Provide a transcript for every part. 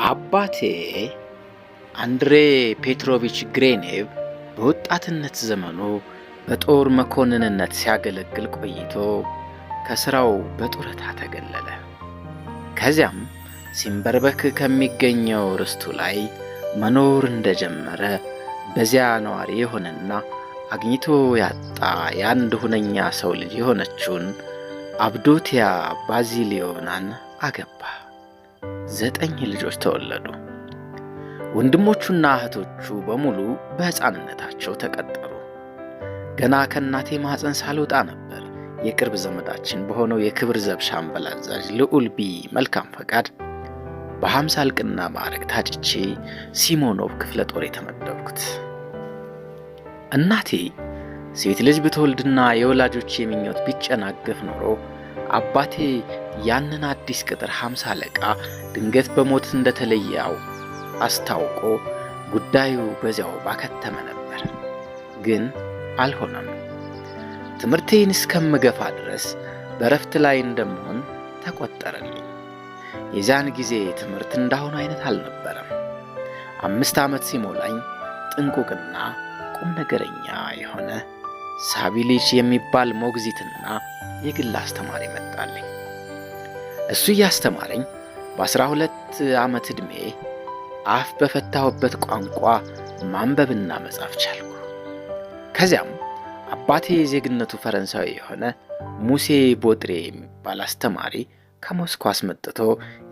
አባቴ አንድሬ ፔትሮቪች ግሬኔቭ በወጣትነት ዘመኑ በጦር መኮንንነት ሲያገለግል ቆይቶ ከስራው በጡረታ ተገለለ። ከዚያም ሲምበርበክ ከሚገኘው ርስቱ ላይ መኖር እንደጀመረ በዚያ ነዋሪ የሆነና አግኝቶ ያጣ የአንድ ሁነኛ ሰው ልጅ የሆነችውን አብዶቲያ ባዚሊዮናን አገባ። 9 ልጆች ተወለዱ። ወንድሞቹና እህቶቹ በሙሉ በሕፃንነታቸው ተቀጠሩ። ገና ከእናቴ ማኅፀን ሳልወጣ ነበር የቅርብ ዘመዳችን በሆነው የክብር ዘብ ሻምበል አዛዥ ልዑል ቢ መልካም ፈቃድ በ50 እልቅና ማዕረግ ታጭቼ ሲሞኖቭ ክፍለ ጦር የተመደብኩት። እናቴ ሴት ልጅ ብትወልድና የወላጆች ምኞት ቢጨናገፍ ኖሮ አባቴ ያንን አዲስ ቅጥር 50 አለቃ ድንገት በሞት እንደተለየው አስታውቆ ጉዳዩ በዚያው ባከተመ ነበር። ግን አልሆነም። ትምህርቴን እስከምገፋ ድረስ በረፍት ላይ እንደምሆን ተቆጠረልኝ። የዛን ጊዜ ትምህርት እንዳሁኑ አይነት አልነበረም። 5 ዓመት ሲሞላኝ ጥንቁቅና ቁም ነገረኛ የሆነ ሳቢሊች የሚባል ሞግዚትና የግል አስተማሪ መጣልኝ። እሱ እያስተማረኝ በ12 ዓመት ዕድሜ አፍ በፈታሁበት ቋንቋ ማንበብና መጻፍ ቻልኩ። ከዚያም አባቴ የዜግነቱ ፈረንሳዊ የሆነ ሙሴ ቦጥሬ የሚባል አስተማሪ ከሞስኮ አስመጥቶ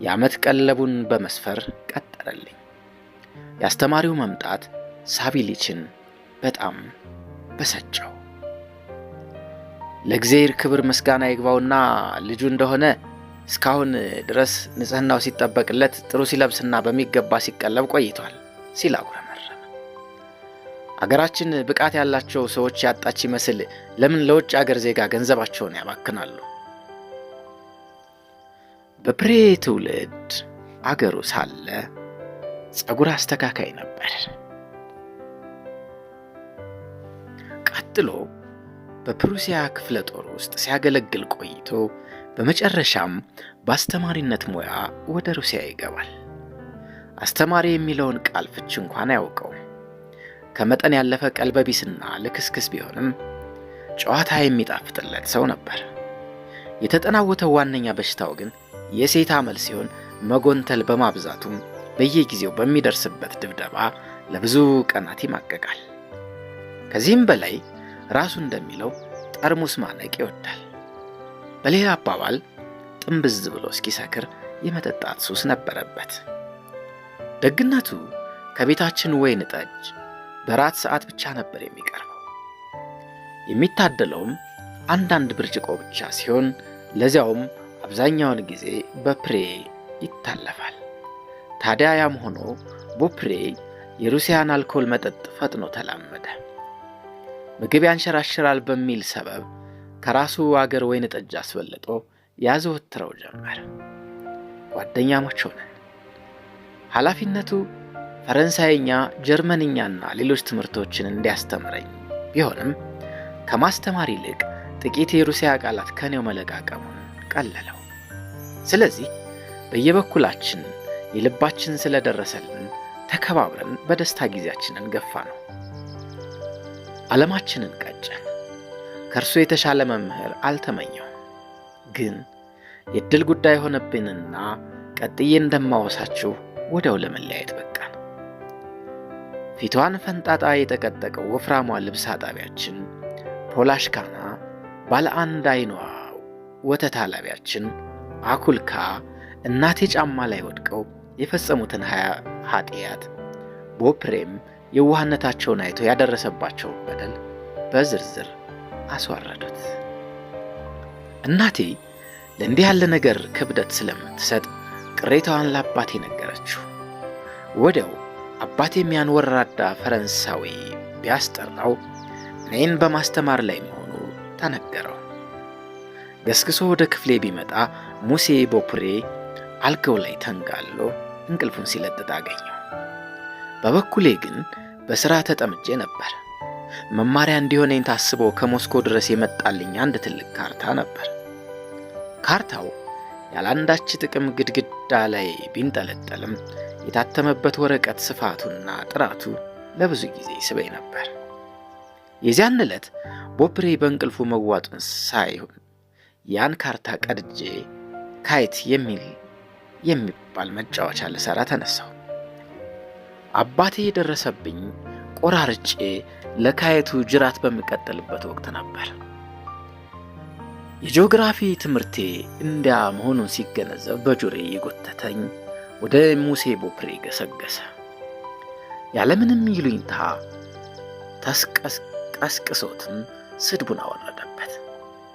የዓመት ቀለቡን በመስፈር ቀጠረልኝ። የአስተማሪው መምጣት ሳቢሊችን በጣም በሰጨው። ለእግዚአብሔር ክብር ምስጋና ይግባውና ልጁ እንደሆነ እስካሁን ድረስ ንጽሕናው ሲጠበቅለት ጥሩ ሲለብስና በሚገባ ሲቀለብ ቆይቷል ሲል አጉረመረመ። አገራችን ብቃት ያላቸው ሰዎች ያጣች ይመስል ለምን ለውጭ አገር ዜጋ ገንዘባቸውን ያባክናሉ? በፕሬ ትውልድ አገሩ ሳለ ጸጉር አስተካካይ ነበር። ቀጥሎ በፕሩሲያ ክፍለ ጦር ውስጥ ሲያገለግል ቆይቶ በመጨረሻም በአስተማሪነት ሙያ ወደ ሩሲያ ይገባል። አስተማሪ የሚለውን ቃል ፍች እንኳን አያውቀውም። ከመጠን ያለፈ ቀልበቢስና ልክስክስ ቢሆንም ጨዋታ የሚጣፍጥለት ሰው ነበር። የተጠናወተው ዋነኛ በሽታው ግን የሴት አመል ሲሆን መጎንተል በማብዛቱም በየጊዜው በሚደርስበት ድብደባ ለብዙ ቀናት ይማቀቃል። ከዚህም በላይ ራሱ እንደሚለው ጠርሙስ ማነቅ ይወዳል። በሌላ አባባል ጥንብዝ ብሎ እስኪሰክር የመጠጣት ሱስ ነበረበት። ደግነቱ ከቤታችን ወይን ጠጅ በራት ሰዓት ብቻ ነበር የሚቀርበው። የሚታደለውም አንዳንድ ብርጭቆ ብቻ ሲሆን ለዚያውም አብዛኛውን ጊዜ በፕሬ ይታለፋል። ታዲያ ያም ሆኖ ቦፕሬ የሩሲያን አልኮል መጠጥ ፈጥኖ ተላመደ። ምግብ ያንሸራሽራል በሚል ሰበብ ከራሱ አገር ወይን ጠጅ አስበልጦ ያዘወትረው ጀመር። ጓደኛሞች ሆነን። ኃላፊነቱ ፈረንሳይኛ፣ ጀርመንኛና ሌሎች ትምህርቶችን እንዲያስተምረኝ ቢሆንም ከማስተማር ይልቅ ጥቂት የሩሲያ ቃላት ከኔው መለቃቀሙን ቀለለው። ስለዚህ በየበኩላችን የልባችን ስለደረሰልን ተከባብረን በደስታ ጊዜያችንን ገፋ ነው። ዓለማችንን ቀጨን። ከእርሱ የተሻለ መምህር አልተመኘው። ግን የድል ጉዳይ ሆነብንና ቀጥዬ እንደማወሳችሁ ወዲያው ለመለያየት በቃን። ፊቷን ፈንጣጣ የጠቀጠቀው ወፍራሟ ልብስ አጣቢያችን ፖላሽካና፣ ባለ አንድ አይኗ ወተት አላቢያችን አኩልካ እናቴ ጫማ ላይ ወድቀው የፈጸሙትን 20 ኃጢአት ቦፕሬም የዋህነታቸውን አይቶ ያደረሰባቸውን በደል በዝርዝር አስዋረዱት። እናቴ ለእንዲህ ያለ ነገር ክብደት ስለምትሰጥ ቅሬታዋን ለአባቴ ነገረችው። ወዲያው አባቴም ያን ወራዳ ፈረንሳዊ ቢያስጠራው እኔን በማስተማር ላይ መሆኑ ተነገረው። ገስግሶ ወደ ክፍሌ ቢመጣ ሙሴ ቦፕሬ አልጋው ላይ ተንጋሎ እንቅልፉን ሲለጥጥ አገኘው። በበኩሌ ግን በሥራ ተጠምጄ ነበር። መማሪያ እንዲሆነኝ ታስቦ ከሞስኮ ድረስ የመጣልኝ አንድ ትልቅ ካርታ ነበር። ካርታው ያላንዳች ጥቅም ግድግዳ ላይ ቢንጠለጠልም የታተመበት ወረቀት ስፋቱና ጥራቱ ለብዙ ጊዜ ይስበኝ ነበር። የዚያን ዕለት ቦፕሬ በእንቅልፉ መዋጡን ሳይሆን ያን ካርታ ቀድጄ ካይት የሚባል መጫወቻ ልሰራ ተነሳሁ። አባቴ የደረሰብኝ ቆራርጬ ለካይቱ ጅራት በሚቀጥልበት ወቅት ነበር። የጂኦግራፊ ትምህርቴ እንዲያ መሆኑን ሲገነዘብ በጆሬ የጎተተኝ ወደ ሙሴ ቦፕሬ ገሰገሰ። ያለምንም ይሉኝታ ቀስቅሶትም ስድቡን አወረደበት።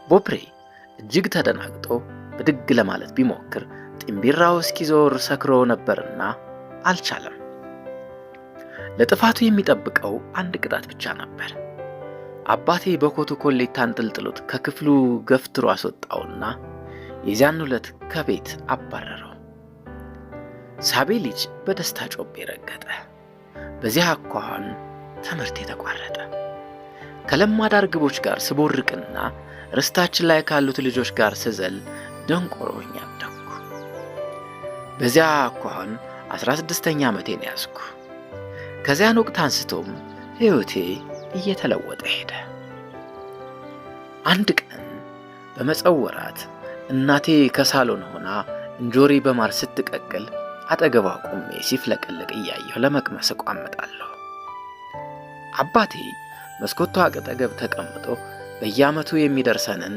ቦፕሬ እጅግ ተደናግጦ ብድግ ለማለት ቢሞክር ጢምቢራው እስኪዞር ሰክሮ ነበርና አልቻለም። ለጥፋቱ የሚጠብቀው አንድ ቅጣት ብቻ ነበር። አባቴ በኮቱ ኮሌታ አንጠልጥሎት ከክፍሉ ገፍትሮ አስወጣውና የዚያን ዕለት ከቤት አባረረው። ሳቤ ልጅ በደስታ ጮቤ ረገጠ። በዚያ አኳኋን ትምህርት የተቋረጠ። ከለማዳ ርግቦች ጋር ስቦርቅና ርስታችን ላይ ካሉት ልጆች ጋር ስዘል ደንቆሮኛ አደግኩ። በዚያ አኳኋን 16ኛ ዓመቴን ያዝኩ። ከዚያን ወቅት አንስቶም ሕይወቴ እየተለወጠ ሄደ። አንድ ቀን በመጸው ወራት እናቴ ከሳሎን ሆና እንጆሪ በማር ስትቀቅል አጠገቧ ቆሜ ሲፍለቀለቅ እያየሁ ለመቅመስ እቋምጣለሁ። አባቴ መስኮቷ አጠገብ ተቀምጦ በየዓመቱ የሚደርሰንን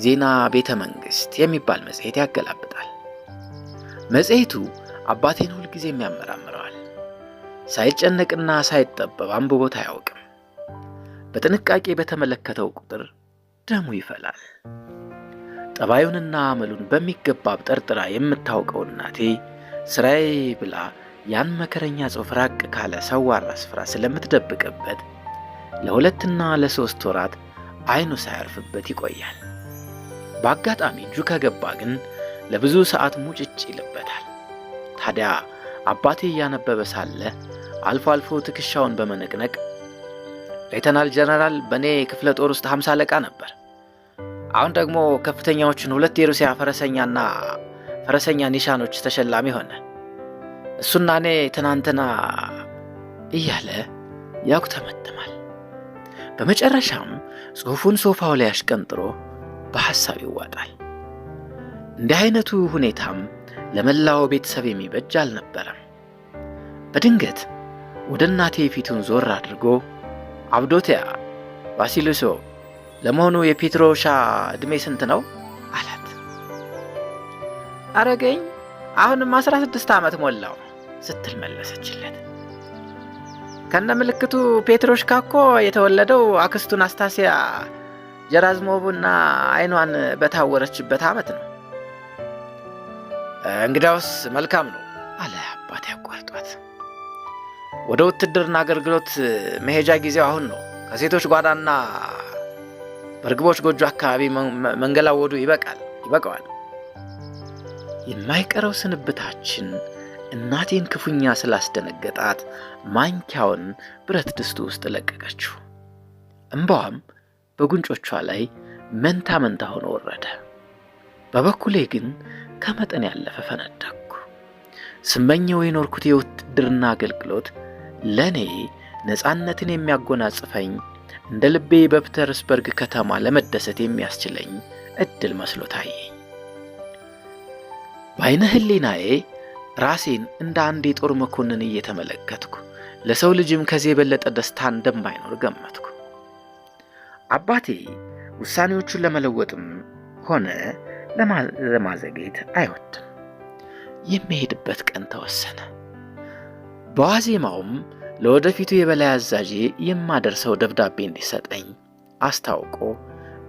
ዜና ቤተ መንግሥት የሚባል መጽሔት ያገላብጣል። መጽሔቱ አባቴን ሁልጊዜም ያመራምረዋል። ሳይጨነቅና ሳይጠበብ አንብቦት አያውቅም። በጥንቃቄ በተመለከተው ቁጥር ደሙ ይፈላል። ጠባዩንና አመሉን በሚገባ ጠርጥራ የምታውቀው እናቴ ስራዬ ብላ ያን መከረኛ ጽሑፍ ራቅ ካለ ሰዋራ ስፍራ ስለምትደብቅበት ለ2 እና ለ3 ወራት አይኑ ሳያርፍበት ይቆያል። በአጋጣሚ እጁ ከገባ ግን ለብዙ ሰዓት ሙጭጭ ይልበታል። ታዲያ አባቴ እያነበበ ሳለ አልፎ አልፎ ትከሻውን በመነቅነቅ ሌተናል ጀነራል በእኔ ክፍለ ጦር ውስጥ 50 አለቃ ነበር፣ አሁን ደግሞ ከፍተኛዎቹን 2 የሩሲያ ፈረሰኛ ኒሻኖች ተሸላሚ ሆነ፣ እሱና እኔ ትናንትና እያለ ያጉተመትማል። በመጨረሻም ጽሑፉን ሶፋው ላይ አሽቀንጥሮ በሐሳብ ይዋጣል። እንዲህ አይነቱ ሁኔታም ለመላው ቤተሰብ የሚበጅ አልነበረም። በድንገት ወደ እናቴ ፊቱን ዞር አድርጎ አብዶቲያ ቫሲሊሶ፣ ለመሆኑ የፔትሮሻ ዕድሜ ስንት ነው አላት። አረገኝ፣ አሁንም 16 ዓመት ሞላው ስትል መለሰችለት። ከነ ምልክቱ ፔትሮሽካ እኮ የተወለደው አክስቱን አስታሲያ ጀራዝሞቭና አይኗን በታወረችበት ዓመት ነው። እንግዳውስ መልካም ነው አለ አባቴ አቋርጧት። ወደ ውትድርና አገልግሎት መሄጃ ጊዜው አሁን ነው። ከሴቶች ጓዳና በርግቦች ጎጆ አካባቢ መንገላወዱ ይበቃዋል። የማይቀረው ስንብታችን እናቴን ክፉኛ ስላስደነገጣት ማንኪያውን ብረት ድስቱ ውስጥ ለቀቀችው። እንባዋም በጉንጮቿ ላይ መንታ ሆኖ ወረደ። በበኩሌ ግን ከመጠን ያለፈ ፈነደኩ። ስመኘው የኖርኩት የውትድርና አገልግሎት ለኔ ነፃነትን የሚያጎናጽፈኝ፣ እንደ ልቤ በፒተርስበርግ ከተማ ለመደሰት የሚያስችለኝ እድል መስሎ ታየኝ። በዓይነ ሕሊናዬ ራሴን እንደ አንድ የጦር መኮንን እየተመለከትኩ ለሰው ልጅም ከዚህ የበለጠ ደስታ እንደማይኖር ገመትኩ። አባቴ ውሳኔዎቹን ለመለወጥም ሆነ ለማዘግየት አይወድም። የሚሄድበት ቀን ተወሰነ። በዋዜማውም ለወደፊቱ የበላይ አዛዤ የማደርሰው ደብዳቤ እንዲሰጠኝ አስታውቆ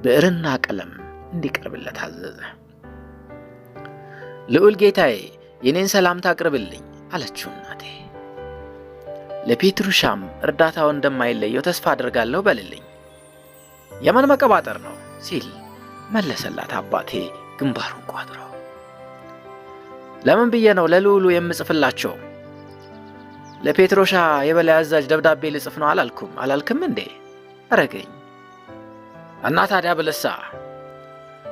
ብዕርና ቀለም እንዲቀርብለት አዘዘ። ልዑል ጌታዬ፣ የኔን ሰላምታ አቅርብልኝ አለችው እናቴ። ለፔትሩሻም እርዳታው እንደማይለየው ተስፋ አድርጋለሁ በልልኝ። የምን መቀባጠር ነው ሲል መለሰላት አባቴ ግንባሩን ቋጥሮ። ለምን ብዬ ነው ለልዑሉ የምጽፍላቸው? ለፔትሮሻ የበላይ አዛዥ ደብዳቤ ልጽፍ ነው አላልክም እንዴ? አረገኝ እና ታዲያ ብለሳ?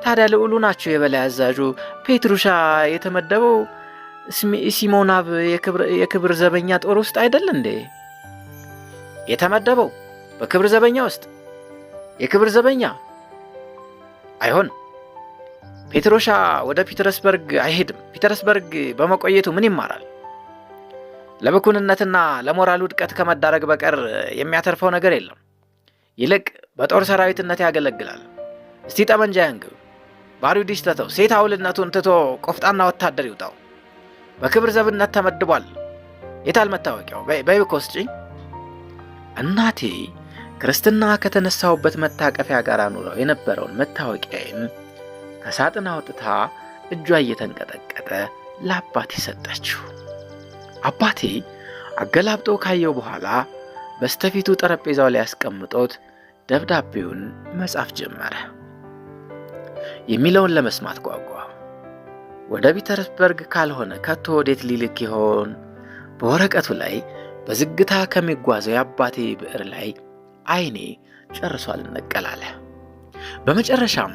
ታዲያ ልዑሉ ናቸው የበላይ አዛዡ። ፔትሩሻ የተመደበው ሲሞናቭ የክብር ዘበኛ ጦር ውስጥ አይደል እንዴ የተመደበው? በክብር ዘበኛ ውስጥ የክብር ዘበኛ አይሆን። ፔትሮሻ ወደ ፒተርስበርግ አይሄድም። ፒተርስበርግ በመቆየቱ ምን ይማራል? ለብኩንነትና ለሞራል ውድቀት ከመዳረግ በቀር የሚያተርፈው ነገር የለም። ይልቅ በጦር ሰራዊትነት ያገለግላል። እስቲ ጠመንጃ ያንግብ፣ ባሪው ዲስተተው፣ ሴት አውልነቱን ትቶ ቆፍጣና ወታደር ይውጣው። በክብር ዘብነት ተመድቧል። የታል መታወቂያው? በይብኮ ስጭኝ። እናቴ ክርስትና ከተነሳውበት መታቀፊያ ጋር አኑረው የነበረውን መታወቂያዬን ከሳጥን አውጥታ እጇ እየተንቀጠቀጠ ለአባቴ ሰጠችው። አባቴ አገላብጦ ካየው በኋላ በስተፊቱ ጠረጴዛው ላይ ያስቀምጦት ደብዳቤውን መጻፍ ጀመረ። የሚለውን ለመስማት ጓጓ። ወደ ፒተርስበርግ ካልሆነ ከቶ ወዴት ሊልክ ይሆን? በወረቀቱ ላይ በዝግታ ከሚጓዘው የአባቴ ብዕር ላይ አይኔ ጨርሶ አልነቀላለ። በመጨረሻም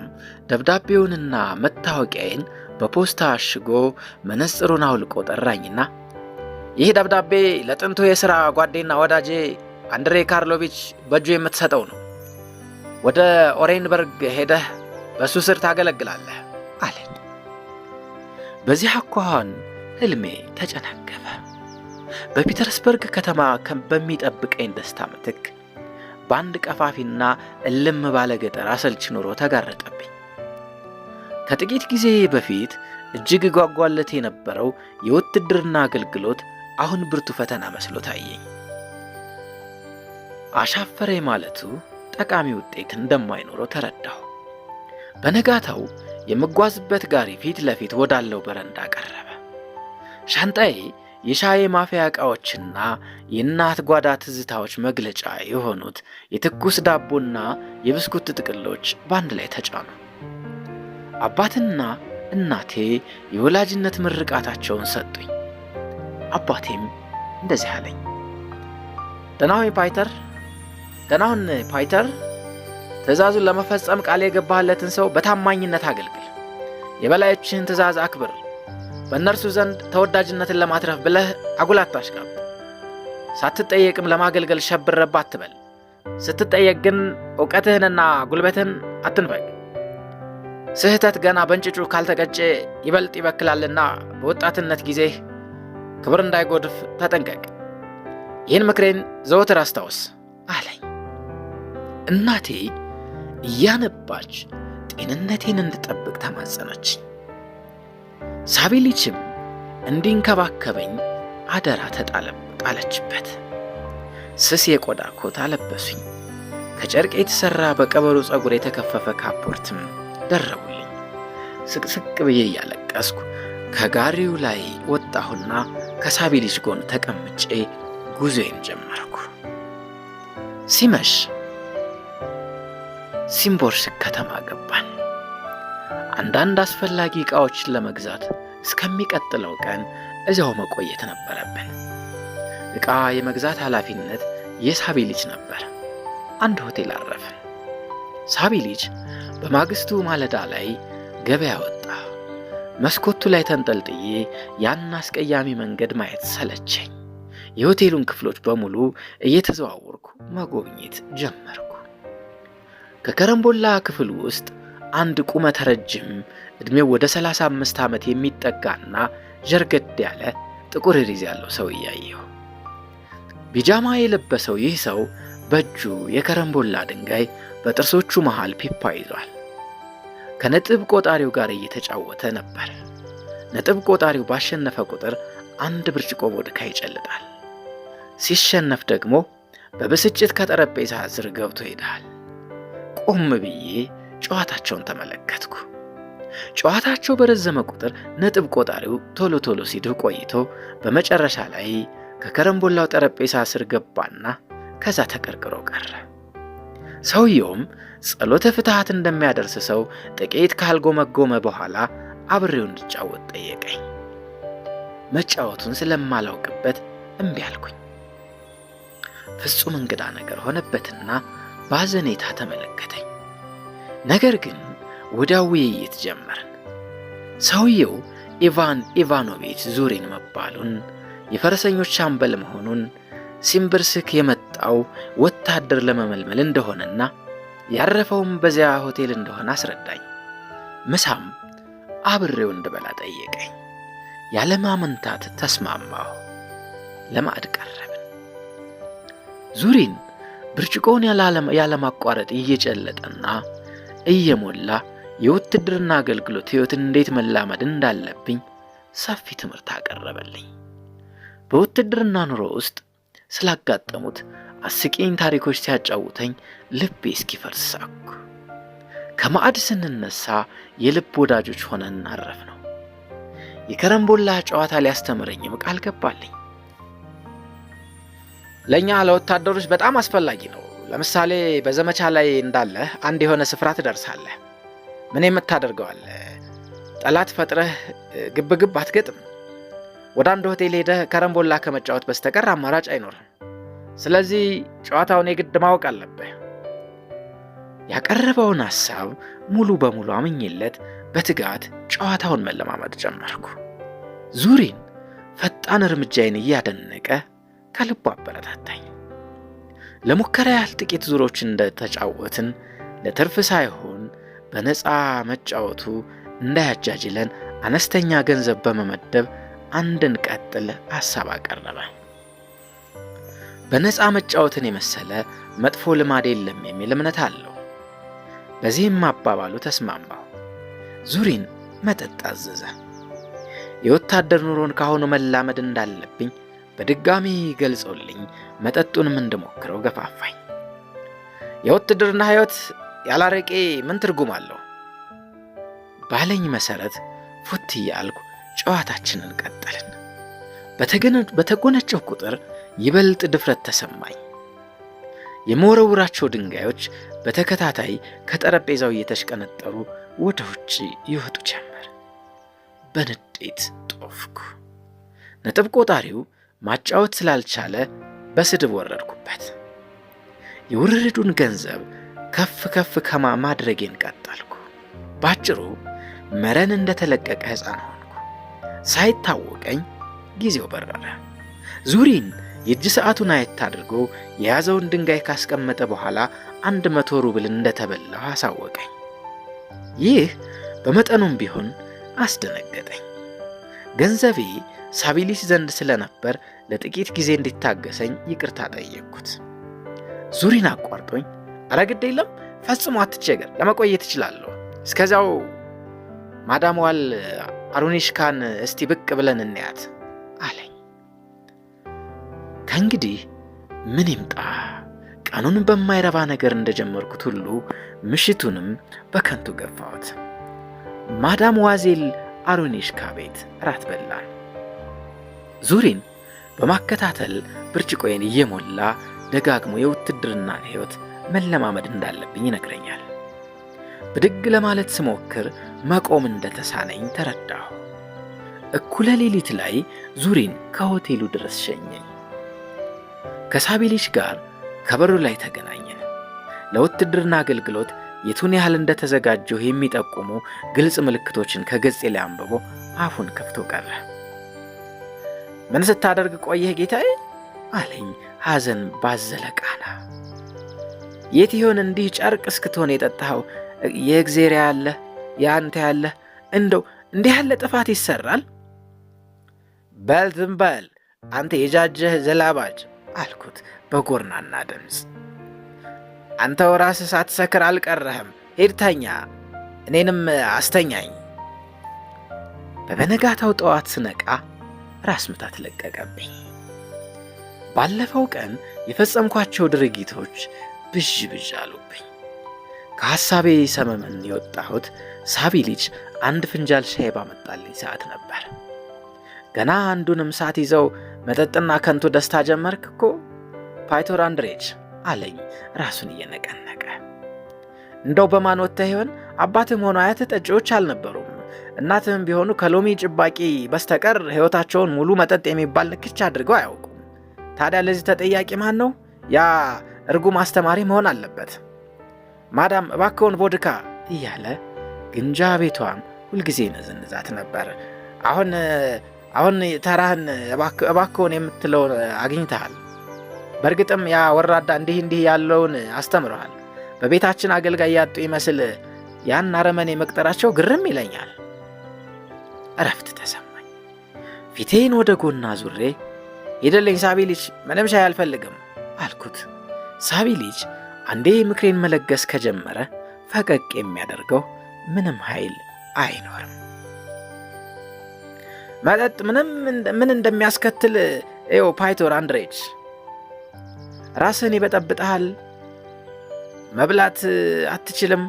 ደብዳቤውንና መታወቂያዬን በፖስታ አሽጎ መነጽሩን አውልቆ ጠራኝና ይህ ደብዳቤ ለጥንቱ የሥራ ጓዴና ወዳጄ አንድሬ ካርሎቪች በእጁ የምትሰጠው ነው። ወደ ኦሬንበርግ ሄደህ በሱ ስር ታገለግላለህ አለኝ። በዚህ አኳኋን ሕልሜ ተጨናገፈ። በፒተርስበርግ ከተማ በሚጠብቀኝ ደስታ ምትክ በአንድ ቀፋፊና እልም ባለ ገጠር አሰልች ኑሮ ተጋረጠብኝ። ከጥቂት ጊዜ በፊት እጅግ ጓጓለት የነበረው የውትድርና አገልግሎት አሁን ብርቱ ፈተና መስሎ ታየኝ። አሻፈሬ ማለቱ ጠቃሚ ውጤት እንደማይኖረው ተረዳሁ። በነጋታው የምጓዝበት ጋሪ ፊት ለፊት ወዳለው በረንዳ ቀረበ። ሻንጣዬ የሻይ ማፍያ ዕቃዎችና የእናት ጓዳ ትዝታዎች መግለጫ የሆኑት የትኩስ ዳቦና የብስኩት ጥቅሎች በአንድ ላይ ተጫኑ። አባትና እናቴ የወላጅነት ምርቃታቸውን ሰጡኝ። አባቴም እንደዚህ አለኝ። ደህናሁን ፓይተር፣ ትእዛዙን ለመፈጸም ቃል የገባህለትን ሰው በታማኝነት አገልግል። የበላዮችህን ትእዛዝ አክብር። በእነርሱ ዘንድ ተወዳጅነትን ለማትረፍ ብለህ አጉል አታሽቃብ። ሳትጠየቅም ለማገልገል ሸብረባ አትበል። ስትጠየቅ ግን ዕውቀትህንና ጉልበትህን አትንፈግ። ስህተት ገና በእንጭጩ ካልተቀጨ ይበልጥ ይበክላልና በወጣትነት ጊዜህ ክብር እንዳይጎድፍ ተጠንቀቅ። ይህን ምክሬን ዘወትር አስታውስ አለኝ። እናቴ እያነባች ጤንነቴን እንድጠብቅ ተማጸነች። ሳቢሊችም እንዲንከባከበኝ አደራ ጣለችበት። ስስ የቆዳ ኮት አለበሱኝ። ከጨርቅ የተሠራ በቀበሮ ጸጉር የተከፈፈ ካፖርትም ደረቡልኝ። ስቅስቅ ብዬ እያለቀስኩ ከጋሪው ላይ ወጣሁና ከሳቢሊች ጎን ተቀምጬ ጉዞዬን ጀመርኩ። ሲመሽ ሲምቦርስክ ከተማ ገባን። አንዳንድ አስፈላጊ ዕቃዎችን ለመግዛት እስከሚቀጥለው ቀን እዚያው መቆየት ነበረብን። ዕቃ የመግዛት ኃላፊነት የሳቢሊች ነበር። አንድ ሆቴል አረፍን። ሳቢሊች በማግስቱ ማለዳ ላይ ገበያ ወጣ። መስኮቱ ላይ ተንጠልጥዬ ያን አስቀያሚ መንገድ ማየት ሰለቸኝ። የሆቴሉን ክፍሎች በሙሉ እየተዘዋወርኩ መጎብኘት ጀመርኩ። ከከረምቦላ ክፍል ውስጥ አንድ ቁመተ ረጅም ዕድሜው ወደ 35 ዓመት የሚጠጋና ጀርገድ ያለ ጥቁር ሪዝ ያለው ሰው እያየሁ። ቢጃማ የለበሰው ይህ ሰው በእጁ የከረምቦላ ድንጋይ በጥርሶቹ መሃል ፒፓ ይዟል። ከነጥብ ቆጣሪው ጋር እየተጫወተ ነበር። ነጥብ ቆጣሪው ባሸነፈ ቁጥር አንድ ብርጭቆ ቮድካ ይጨልጣል። ሲሸነፍ ደግሞ በብስጭት ከጠረጴዛ ስር ገብቶ ይሄዳል። ቆም ብዬ ጨዋታቸውን ተመለከትኩ። ጨዋታቸው በረዘመ ቁጥር ነጥብ ቆጣሪው ቶሎ ቶሎ ሲድህ ቆይቶ በመጨረሻ ላይ ከከረምቦላው ጠረጴዛ ስር ገባና ከዛ ተቀርቅሮ ቀረ። ሰውየውም ጸሎተ ፍትሐት እንደሚያደርስ ሰው ጥቂት ካልጎመጎመ በኋላ አብሬው እንድጫወት ጠየቀኝ። መጫወቱን ስለማላውቅበት እምቢ አልኩኝ። ፍጹም እንግዳ ነገር ሆነበትና ባዘኔታ ተመለከተኝ። ነገር ግን ወዲያው ውይይት ጀመርን። ሰውየው ኢቫን ኢቫኖቪች ዙሪን መባሉን፣ የፈረሰኞች ሻምበል መሆኑን፣ ሲምብርስክ የመጣው ወታደር ለመመልመል እንደሆነና ያረፈውም በዚያ ሆቴል እንደሆነ አስረዳኝ። ምሳም አብሬው እንድበላ ጠየቀኝ። ያለማመንታት ተስማማሁ። ለማዕድ ቀረብን። ዙሪን ብርጭቆውን ያለማቋረጥ እየጨለጠና እየሞላ የውትድርና አገልግሎት ሕይወትን እንዴት መላመድ እንዳለብኝ ሰፊ ትምህርት አቀረበልኝ። በውትድርና ኑሮ ውስጥ ስላጋጠሙት አስቂኝ ታሪኮች ሲያጫውተኝ ልቤ እስኪፈርስ ሳኩ። ከማዕድ ስንነሳ የልብ ወዳጆች ሆነን አረፍነው። የከረምቦላ ጨዋታ ሊያስተምረኝም ቃል ገባልኝ። ለኛ ለወታደሮች በጣም አስፈላጊ ነው። ለምሳሌ በዘመቻ ላይ እንዳለህ አንድ የሆነ ስፍራ ትደርሳለህ። ምን የምታደርገዋለህ? ጠላት ፈጥረህ ግብግብ አትገጥም። ወደ አንድ ሆቴል ሄደህ ከረምቦላ ከመጫወት በስተቀር አማራጭ አይኖርም። ስለዚህ ጨዋታውን የግድ ማወቅ አለብህ። ያቀረበውን ሐሳብ ሙሉ በሙሉ አምኜለት በትጋት ጨዋታውን መለማመድ ጀመርኩ። ዙሪን ፈጣን እርምጃዬን እያደነቀ ከልቡ አበረታታኝ። ለሙከራ ያህል ጥቂት ዙሮችን እንደተጫወትን ለትርፍ ሳይሆን በነፃ መጫወቱ እንዳያጃጅለን አነስተኛ ገንዘብ በመመደብ እንድንቀጥል ሐሳብ አቀረበ። በነፃ መጫወትን የመሰለ መጥፎ ልማድ የለም የሚል እምነት አለው። በዚህም አባባሉ ተስማማሁ። ዙሪን መጠጥ አዘዘ። የወታደር ኑሮን ካሁኑ መላመድ እንዳለብኝ በድጋሚ ገልጾልኝ መጠጡንም እንድሞክረው ገፋፋኝ። የውትድርና ሕይወት ያላረቄ ምን ትርጉም አለው ባለኝ መሰረት ፉት እያልኩ ጨዋታችንን ቀጠልን። በተጎነጨው ቁጥር ይበልጥ ድፍረት ተሰማኝ። የመወረውራቸው ድንጋዮች በተከታታይ ከጠረጴዛው እየተሽቀነጠሩ ወደ ውጭ ይወጡ ጀመር። በንዴት ጦፍኩ። ነጥብ ቆጣሪው ማጫወት ስላልቻለ በስድብ ወረድኩበት። የውርርዱን ገንዘብ ከፍ ከፍ ማድረጌን ቀጠልኩ። ባጭሩ መረን እንደተለቀቀ ሕፃን ሆንኩ። ሳይታወቀኝ ጊዜው በረረ። ዙሪን የእጅ ሰዓቱን አየት አድርጎ የያዘውን ድንጋይ ካስቀመጠ በኋላ 100 ሩብል እንደተበላው አሳወቀኝ። ይህ በመጠኑም ቢሆን አስደነገጠኝ። ገንዘቤ ሳቢሊስ ዘንድ ስለነበር ለጥቂት ጊዜ እንዲታገሰኝ ይቅርታ ጠየቅኩት። ዙሪን አቋርጦኝ ኧረ ግድ የለም ፈጽሞ አትቸገር፣ ለመቆየት እችላለሁ። እስከዚያው ማዳም ዋል አሩኒሽካን እስቲ ብቅ ብለን እንያት አለኝ። ከእንግዲህ ምን ይምጣ፣ ቀኑን በማይረባ ነገር እንደጀመርኩት ሁሉ ምሽቱንም በከንቱ ገፋሁት። ማዳም ዋዜል አሩኒሽካ ቤት ራት በላን። ዙሪን በማከታተል ብርጭቆዬን እየሞላ ደጋግሞ የውትድርናን ሕይወት መለማመድ እንዳለብኝ ይነግረኛል። ብድግ ለማለት ስሞክር መቆም እንደተሳነኝ ተረዳሁ። እኩለ ሌሊት ላይ ዙሪን ከሆቴሉ ድረስ ሸኘኝ። ከሳቢሊሽ ጋር ከበሩ ላይ ተገናኘን። ለውትድርና አገልግሎት የቱን ያህል እንደተዘጋጀሁ የሚጠቁሙ ግልጽ ምልክቶችን ከገጼ ላይ አንብቦ አፉን ከፍቶ ቀረ። ምን ስታደርግ ቆየህ ጌታዬ? አለኝ ሐዘን ባዘለ ቃና። የት ይሆን እንዲህ ጨርቅ እስክትሆን የጠጣኸው? የእግዜር ያለ የአንተ ያለ እንደው እንዲህ ያለ ጥፋት ይሰራል? በል ዝም በል አንተ የጃጀህ ዘላባጅ አልኩት በጎርናና ድምፅ። አንተው ራስህ ሳትሰክር አልቀረህም። ሂድ ተኛ፣ እኔንም አስተኛኝ። በበነጋታው ጠዋት ስነቃ ራስ ምታት ለቀቀብኝ። ባለፈው ቀን የፈጸምኳቸው ድርጊቶች ብዥ ብዥ አሉብኝ። ከሐሳቤ ሰመመን የወጣሁት ሳቢሊች አንድ ፍንጃል ሻይ ባመጣልኝ ሰዓት ነበር። ገና አንዱንም ሰዓት ይዘው መጠጥና ከንቱ ደስታ ጀመርክ እኮ ፓይቶር አንድሬጅ አለኝ ራሱን እየነቀነቀ። እንደው በማን ወጥተህ ይሆን? አባትም ሆነ አያትህ ጠጪዎች አልነበሩም። እናትህም ቢሆኑ ከሎሚ ጭባቂ በስተቀር ሕይወታቸውን ሙሉ መጠጥ የሚባል ንክቻ አድርገው አያውቁም። ታዲያ ለዚህ ተጠያቂ ማን ነው? ያ እርጉም አስተማሪ መሆን አለበት። ማዳም እባክዎን ቮድካ እያለ ግንጃ ቤቷን ሁልጊዜ ነዝንዛት ነበር። አሁን ተራህን እባክዎን የምትለውን አግኝተሃል። በእርግጥም ያ ወራዳ እንዲህ ያለውን አስተምረዋል። በቤታችን አገልጋይ ያጡ ይመስል ያን አረመኔ መቅጠራቸው ግርም ይለኛል። እረፍት ተሰማኝ። ፊቴን ወደ ጎና ዙሬ ሄደልኝ ሳቢ ልጅ፣ ምንም ሻይ አልፈልግም አልኩት። ሳቢ ልጅ አንዴ ምክሬን መለገስ ከጀመረ ፈቀቅ የሚያደርገው ምንም ኃይል አይኖርም። መጠጥ ምን እንደሚያስከትል ፓይቶር አንድሬጅ፣ ራስህን ይበጠብጥሃል። መብላት አትችልም።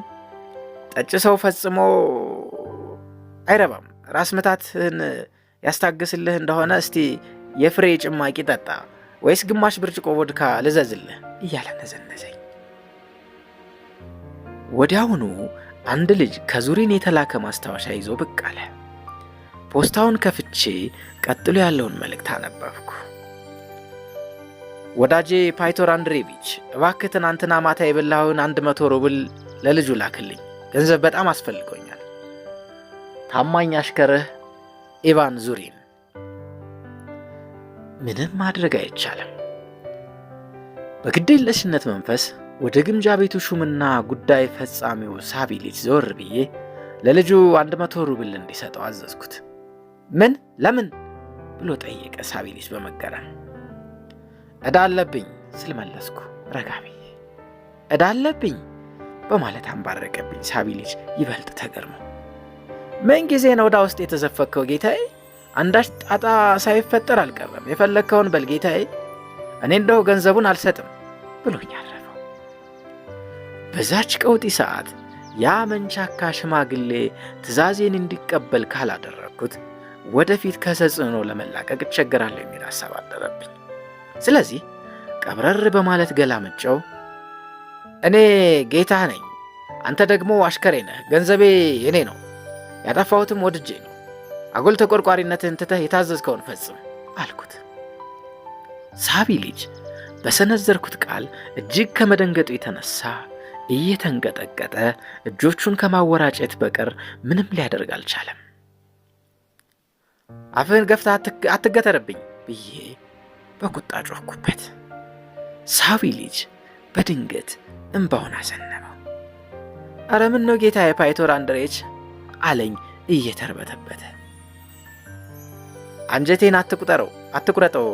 ጠጭ ሰው ፈጽሞ አይረባም። ራስ ምታትህን ያስታግስልህ እንደሆነ እስቲ የፍሬ ጭማቂ ጠጣ፣ ወይስ ግማሽ ብርጭቆ ቮድካ ልዘዝልህ እያለ ነዘነዘኝ። ወዲያውኑ አንድ ልጅ ከዙሪን የተላከ ማስታወሻ ይዞ ብቅ አለ። ፖስታውን ከፍቼ ቀጥሎ ያለውን መልእክት አነበብኩ። ወዳጄ ፓይቶር አንድሬቪች፣ እባክህ ትናንትና ማታ የበላኸውን 100 ሩብል ለልጁ ላክልኝ። ገንዘብ በጣም አስፈልጎኛል። ታማኝ አሽከርህ ኢቫን ዙሪን። ምንም ማድረግ አይቻልም። በግዴለሽነት መንፈስ ወደ ግምጃ ቤቱ ሹምና ጉዳይ ፈጻሚው ሳቢ ልጅ ዘወር ብዬ ለልጁ 100 ሩብል እንዲሰጠው አዘዝኩት። ምን? ለምን? ብሎ ጠየቀ ሳቢ ልጅ በመገረም። ዕዳ አለብኝ ስል መለስኩ ረጋ ብዬ። ዕዳ አለብኝ በማለት አንባረቀብኝ ሳቢ ልጅ ይበልጥ ተገርሞ። ምን ጊዜ ነው ዕዳ ውስጥ የተዘፈከው ጌታዬ? አንዳች ጣጣ ሳይፈጠር አልቀረም። የፈለግከውን በል ጌታዬ፣ እኔ እንደው ገንዘቡን አልሰጥም ብሎኝ አረፈው። በዛች ቀውጢ ሰዓት ያ መንቻካ ሽማግሌ ትእዛዜን እንዲቀበል ካላደረግኩት ወደፊት ከተጽዕኖ ለመላቀቅ እቸገራለሁ የሚል ሐሳብ አደረብኝ። ስለዚህ ቀብረር በማለት ገላመጫው፣ እኔ ጌታህ ነኝ፣ አንተ ደግሞ አሽከሬ ነህ። ገንዘቤ የኔ ነው፣ ያጠፋሁትም ወድጄ ነው። አጉል ተቆርቋሪነትህን ትተህ የታዘዝከውን ፈጽም አልኩት። ሳቢ ልጅ በሰነዘርኩት ቃል እጅግ ከመደንገጡ የተነሳ እየተንቀጠቀጠ እጆቹን ከማወራጨት በቀር ምንም ሊያደርግ አልቻለም። አፍህን ገፍተህ አትገተርብኝ ብዬ በቁጣ ጮህኩበት። ሳቢ ልጅ በድንገት እንባውን አዘነበው። አረ ምን ነው ጌታዬ ፓይቶር አንድሬጅ አለኝ እየተርበተበተ። አንጀቴን አትቁረጠው።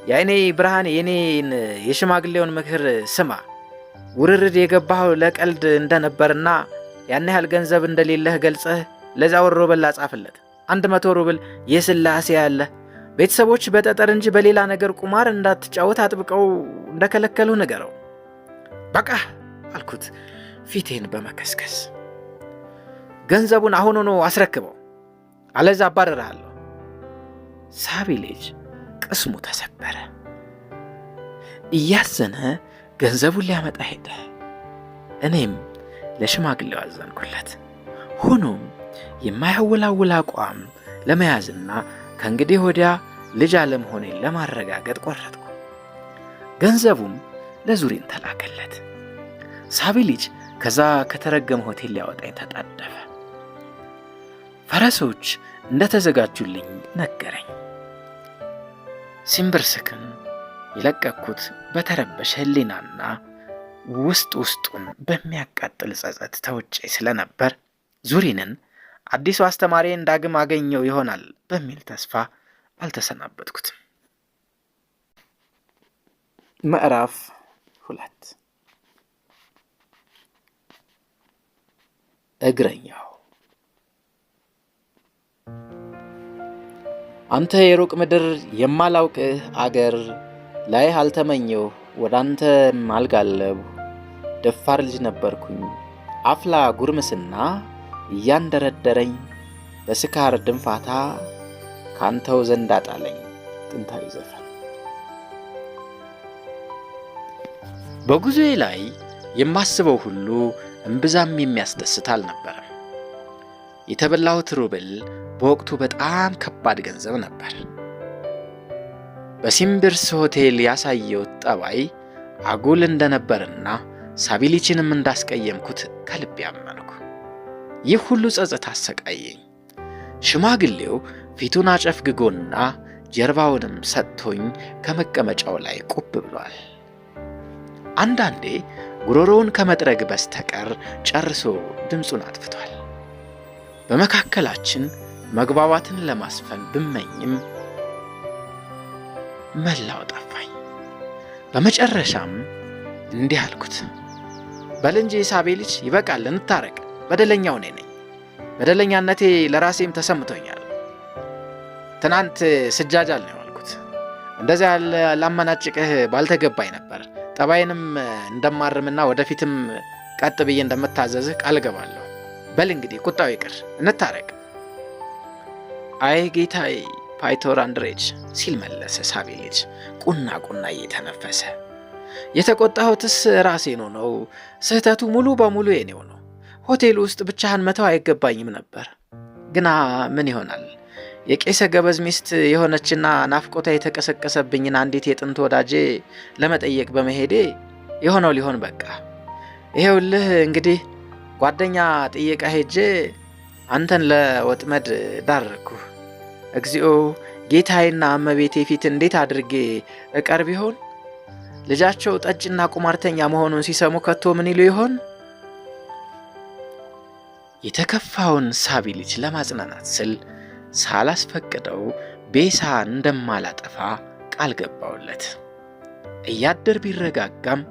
የአይኔ ብርሃን የኔን የሽማግሌውን ምክር ስማ። ውርርድ የገባኸው ለቀልድ እንደነበርና ያን ያህል ገንዘብ እንደሌለህ ገልጸህ ለዛ ወሮ በላ ጻፍለት 100 ሩብል የስላሴ ያለ ቤተሰቦች በጠጠር እንጂ በሌላ ነገር ቁማር እንዳትጫወት አጥብቀው እንደከለከሉ ንገረው። በቃ አልኩት ፊቴን በመከስከስ። ገንዘቡን አሁኑኑ አስረክበው፣ አለዛ አባረርሃለሁ። ሳቢ ልጅ ቅስሙ ተሰበረ። እያዘነ ገንዘቡን ሊያመጣ ሄደ። እኔም ለሽማግሌው አዘንኩለት። ሆኖም የማያወላውል አቋም ለመያዝና ከእንግዲህ ወዲያ ልጅ አለመሆኔን ለማረጋገጥ ቆረጥኩ። ገንዘቡም ለዙሪን ተላከለት። ሳቢ ልጅ ከዛ ከተረገመ ሆቴል ሊያወጣኝ ተጣደፈ። ፈረሶች እንደተዘጋጁልኝ ነገረኝ። ሲምብርስክን የለቀኩት በተረበሸ ሕሊናና ውስጡን በሚያቃጥል ጸጸት ተውጬ ስለነበር ዙሪንን አዲሱ አስተማሪን ዳግም አገኘው ይሆናል በሚል ተስፋ አልተሰናበትኩትም። ምዕራፍ 2 እግረኛው። አንተ የሩቅ ምድር የማላውቅህ አገር ላይህ አልተመኘሁ፣ ወደ አንተም አልጋለቡ። ደፋር ልጅ ነበርኩኝ፣ አፍላ ጉርምስና እያንደረደረኝ በስካር ድንፋታ ካንተው ዘንድ አጣለኝ። ጥንታዊ ዘፈን። በጉዞዬ ላይ የማስበው ሁሉ እምብዛም የሚያስደስት አልነበረም። የተበላሁት ሩብል በወቅቱ በጣም ከባድ ገንዘብ ነበር። በሲምብርስ ሆቴል ያሳየው ጠባይ አጉል እንደነበርና ሳቢ ልጅንም እንዳስቀየምኩት ከልቤ አመንኩ። ይህ ሁሉ ጸጸት አሰቃየኝ። ሽማግሌው ፊቱን አጨፍግጎና ጀርባውንም ሰጥቶኝ ከመቀመጫው ላይ ቁብ ብሏል። አንዳንዴ ጉሮሮውን ከመጥረግ በስተቀር ጨርሶ ድምፁን አጥፍቷል። በመካከላችን መግባባትን ለማስፈን ብመኝም መላው ጠፋኝ። በመጨረሻም እንዲህ አልኩት፣ በል እንጂ ሳቤ ልጅ ይበቃል፣ እንታረቅ። በደለኛው እኔ ነኝ። በደለኛነቴ ለራሴም ተሰምቶኛል። ትናንት ስጃጃል ነው ያልኩት። እንደዚያ ያለ ላመናጭቅህ ባልተገባኝ ነበር። ጠባይንም እንደማርምና ወደፊትም ቀጥ ብዬ እንደምታዘዝህ ቃል ገባለሁ። በል እንግዲህ ቁጣው ይቅር፣ እንታረቅ። አይ ጌታዬ ፓይቶር አንድሬጅ ሲል መለሰ ሳቤ ልጅ ቁና እየተነፈሰ። የተቆጣሁትስ ራሴን ነው። ስህተቱ ሙሉ በሙሉ የኔው ነው። ሆቴል ውስጥ ብቻህን መተው አይገባኝም ነበር። ግና ምን ይሆናል፣ የቄሰ ገበዝ ሚስት የሆነችና ናፍቆታ የተቀሰቀሰብኝን አንዲት የጥንት ወዳጄ ለመጠየቅ በመሄዴ የሆነው ሊሆን በቃ። ይሄውልህ እንግዲህ ጓደኛ ጥየቃ ሄጄ አንተን ለወጥመድ ዳረኩ። እግዚኦ ጌታዬና እመቤቴ ፊት እንዴት አድርጌ እቀርብ ይሆን? ልጃቸው ጠጭና ቁማርተኛ መሆኑን ሲሰሙ ከቶ ምን ይሉ ይሆን? የተከፋውን ሳቢ ልጅ ለማጽናናት ስል ሳላስፈቅደው ቤሳን እንደማላጠፋ ቃል ገባውለት። እያደር ቢረጋጋም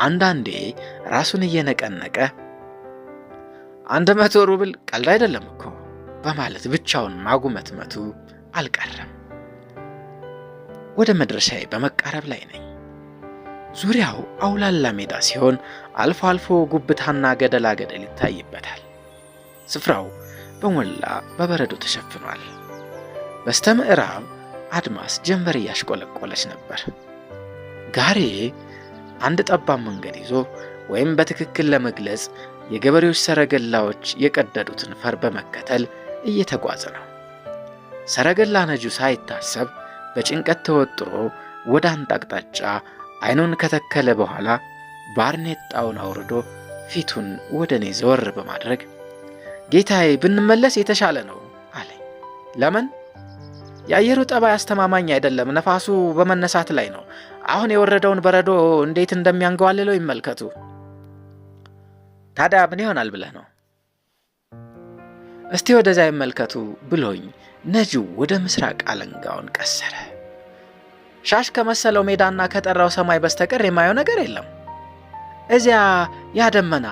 አንዳንዴ ራሱን እየነቀነቀ 100 ሩብል ቀልድ አይደለም እኮ በማለት ብቻውን ማጉመትመቱ አልቀረም። ወደ መድረሻዬ በመቃረብ ላይ ነኝ። ዙሪያው አውላላ ሜዳ ሲሆን አልፎ አልፎ ጉብታና ገደላ ገደል ይታይበታል። ስፍራው በሞላ በበረዶ ተሸፍኗል። በስተምዕራብ አድማስ ጀንበር እያሽቆለቆለች ነበር። ጋሬ አንድ ጠባብ መንገድ ይዞ ወይም በትክክል ለመግለጽ የገበሬዎች ሰረገላዎች የቀደዱትን ፈር በመከተል እየተጓዘ ነው። ሰረገላ ነጁ ሳይታሰብ በጭንቀት ተወጥሮ ወደ አንድ አቅጣጫ አይኑን ከተከለ በኋላ ባርኔጣውን አውርዶ ፊቱን ወደ እኔ ዘወር በማድረግ ጌታዬ ብንመለስ የተሻለ ነው አለኝ። ለምን? የአየሩ ጠባይ አስተማማኝ አይደለም። ነፋሱ በመነሳት ላይ ነው። አሁን የወረደውን በረዶ እንዴት እንደሚያንገዋልለው ይመልከቱ። ታዲያ ምን ይሆናል ብለህ ነው? እስቲ ወደዛ ይመልከቱ ብሎኝ ነጂው ወደ ምስራቅ አለንጋውን ቀሰረ። ሻሽ ከመሰለው ሜዳና ከጠራው ሰማይ በስተቀር የማየው ነገር የለም። እዚያ ያደመና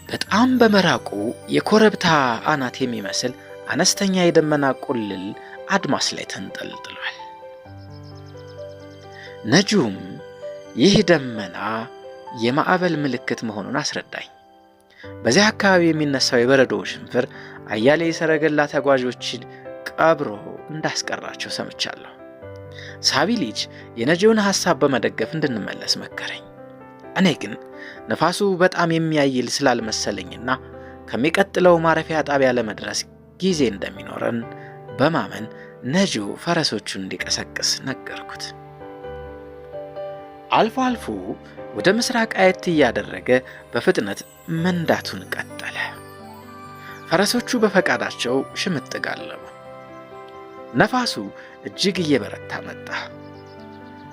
በጣም በመራቁ የኮረብታ አናት የሚመስል አነስተኛ የደመና ቁልል አድማስ ላይ ተንጠልጥሏል። ነጂውም ይህ ደመና የማዕበል ምልክት መሆኑን አስረዳኝ። በዚህ አካባቢ የሚነሳው የበረዶ ሽንፍር አያሌ የሰረገላ ተጓዦችን ቀብሮ እንዳስቀራቸው ሰምቻለሁ። ሳቢ ልጅ የነጂውን ሐሳብ በመደገፍ እንድንመለስ መከረኝ። እኔ ግን ነፋሱ በጣም የሚያይል ስላልመሰለኝና ከሚቀጥለው ማረፊያ ጣቢያ ለመድረስ ጊዜ እንደሚኖረን በማመን ነጂው ፈረሶቹን እንዲቀሰቅስ ነገርኩት። አልፎ አልፎ ወደ ምስራቅ አየት እያደረገ በፍጥነት መንዳቱን ቀጠለ። ፈረሶቹ በፈቃዳቸው ሽምጥ ጋለቡ። ነፋሱ እጅግ እየበረታ መጣ።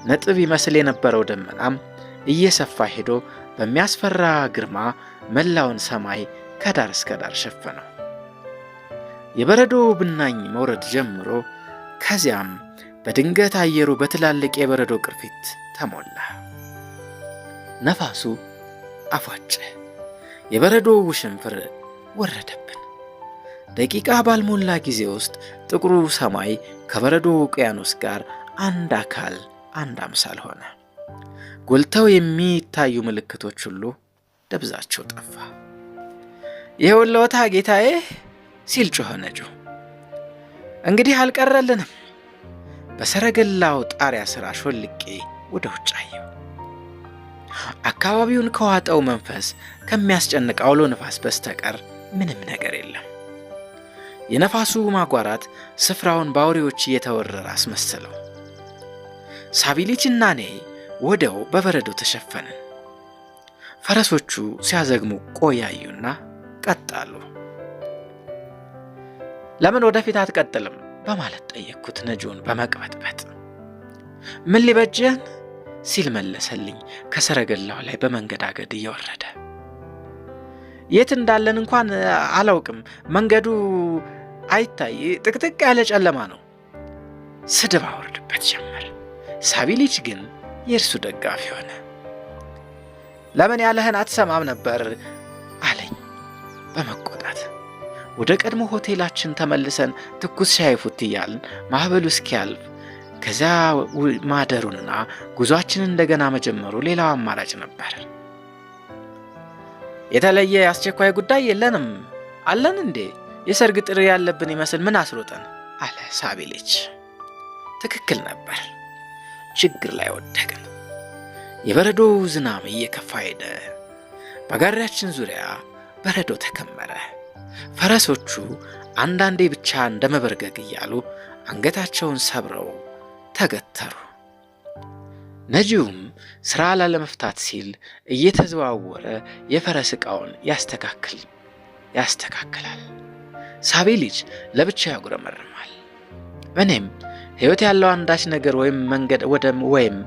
ነጥብ ይመስል የነበረው ደመናም እየሰፋ ሄዶ በሚያስፈራ ግርማ መላውን ሰማይ ከዳር እስከ ዳር ሸፈነው። የበረዶ ብናኝ መውረድ ጀምሮ ከዚያም በድንገት አየሩ በትላልቅ የበረዶ ቅርፊት ተሞላ። ነፋሱ አፏጨ። የበረዶ ውሽንፍር ወረደብን። ደቂቃ ባልሞላ ጊዜ ውስጥ ጥቁሩ ሰማይ ከበረዶ ውቅያኖስ ጋር አንድ አካል አንድ አምሳል ሆነ። ጎልተው የሚታዩ ምልክቶች ሁሉ ደብዛቸው ጠፋ። ይኸውልዎታ ጌታዬ ሲል ጮኸ ነጂው። እንግዲህ አልቀረልንም። በሰረገላው ጣሪያ ስር አሾልቄ ወደ ውጭ አየሁ። አካባቢውን ከዋጠው መንፈስ ከሚያስጨንቅ አውሎ ነፋስ በስተቀር ምንም ነገር የለም። የነፋሱ ማጓራት ስፍራውን በአውሬዎች እየተወረረ አስመሰለው። ሳቢ ልጅና እኔ ወዲያው በበረዶ ተሸፈንን። ፈረሶቹ ሲያዘግሙ ቆያዩና ቀጣሉ። ለምን ወደፊት አትቀጥልም በማለት ጠየቅኩት ነጂውን በመቅበጥበጥ። ምን ሊበጀን ሲል መለሰልኝ ከሰረገላው ላይ በመንገዳገድ እየወረደ። የት እንዳለን እንኳን አላውቅም፣ መንገዱ አይታይ፣ ጥቅጥቅ ያለ ጨለማ ነው። ስድብ አወርድበት ጀመር። ሳቢሊች ግን የእርሱ ደጋፊ ሆነ። ለምን ያለህን አትሰማም ነበር አለኝ በመቆጣት። ወደ ቀድሞ ሆቴላችን ተመልሰን ትኩስ ሻይ ፉት እያልን ማዕበሉ እስኪያልፍ ከዚያ ማደሩንና ጉዟችንን እንደገና መጀመሩ ሌላው አማራጭ ነበር። የተለየ አስቸኳይ ጉዳይ የለንም አለን እንዴ? የሰርግ ጥሪ ያለብን ይመስል ምን አስሮጠን አለ ሳቢሊች። ትክክል ነበር። ችግር ላይ ወደቅን። የበረዶ ዝናብ እየከፋ ሄደ። በጋሪያችን ዙሪያ በረዶ ተከመረ። ፈረሶቹ አንዳንዴ ብቻ እንደመበርገግ እያሉ አንገታቸውን ሰብረው ተገተሩ። ነጂውም ስራ ላለመፍታት ሲል እየተዘዋወረ የፈረስ ዕቃውን ያስተካክላል። ሳቢሊች ለብቻ ያጉረመርማል። እኔም ሕይወት ያለው አንዳች ነገር ወይም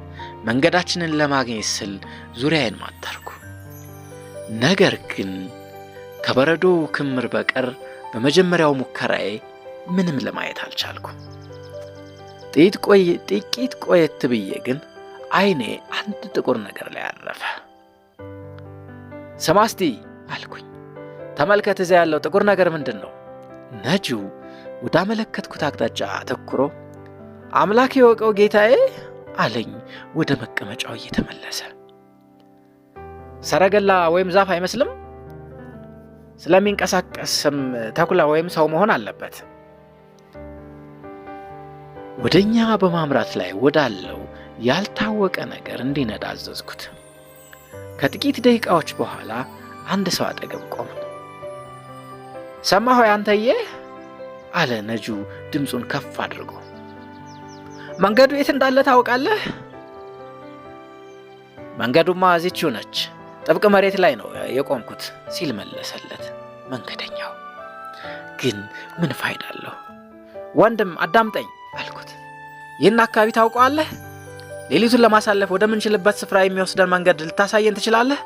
መንገዳችንን ለማግኘት ስል ዙሪያዬን ማጠርኩ። ነገር ግን ከበረዶ ክምር በቀር በመጀመሪያው ሙከራዬ ምንም ለማየት አልቻልኩም። ጥቂት ቆየት ብዬ ግን አይኔ አንድ ጥቁር ነገር ላይ አረፈ። ስማ እስቲ አልኩኝ። ተመልከት፣ እዚያ ያለው ጥቁር ነገር ምንድን ነው? ነጂው ወዳመለከትኩት አቅጣጫ አተኩሮ አምላክ የወቀው ጌታዬ አለኝ ወደ መቀመጫው እየተመለሰ። ሰረገላ ወይም ዛፍ አይመስልም? ስለሚንቀሳቀስም ተኩላ ወይም ሰው መሆን አለበት። ወደኛ በማምራት ላይ ወዳለው ያልታወቀ ነገር እንዲነዳ አዘዝኩት። ከጥቂት ደቂቃዎች በኋላ አንድ ሰው አጠገብ ቆመ። ሰማህ ሆይ አንተዬ አለ ነጂው ድምፁን ከፍ አድርጎ። መንገዱ የት እንዳለ ታውቃለህ? መንገዱማ እዚህው ነች፣ ጥብቅ መሬት ላይ ነው የቆምኩት ሲል መለሰለት መንገደኛው። ግን ምን ፋይዳ አለው? ወንድም አዳምጠኝ አልኩት። ይህን አካባቢ ታውቀዋለህ? ሌሊቱን ለማሳለፍ ወደምንችልበት ስፍራ የሚወስደን መንገድ ልታሳየን ትችላለህ?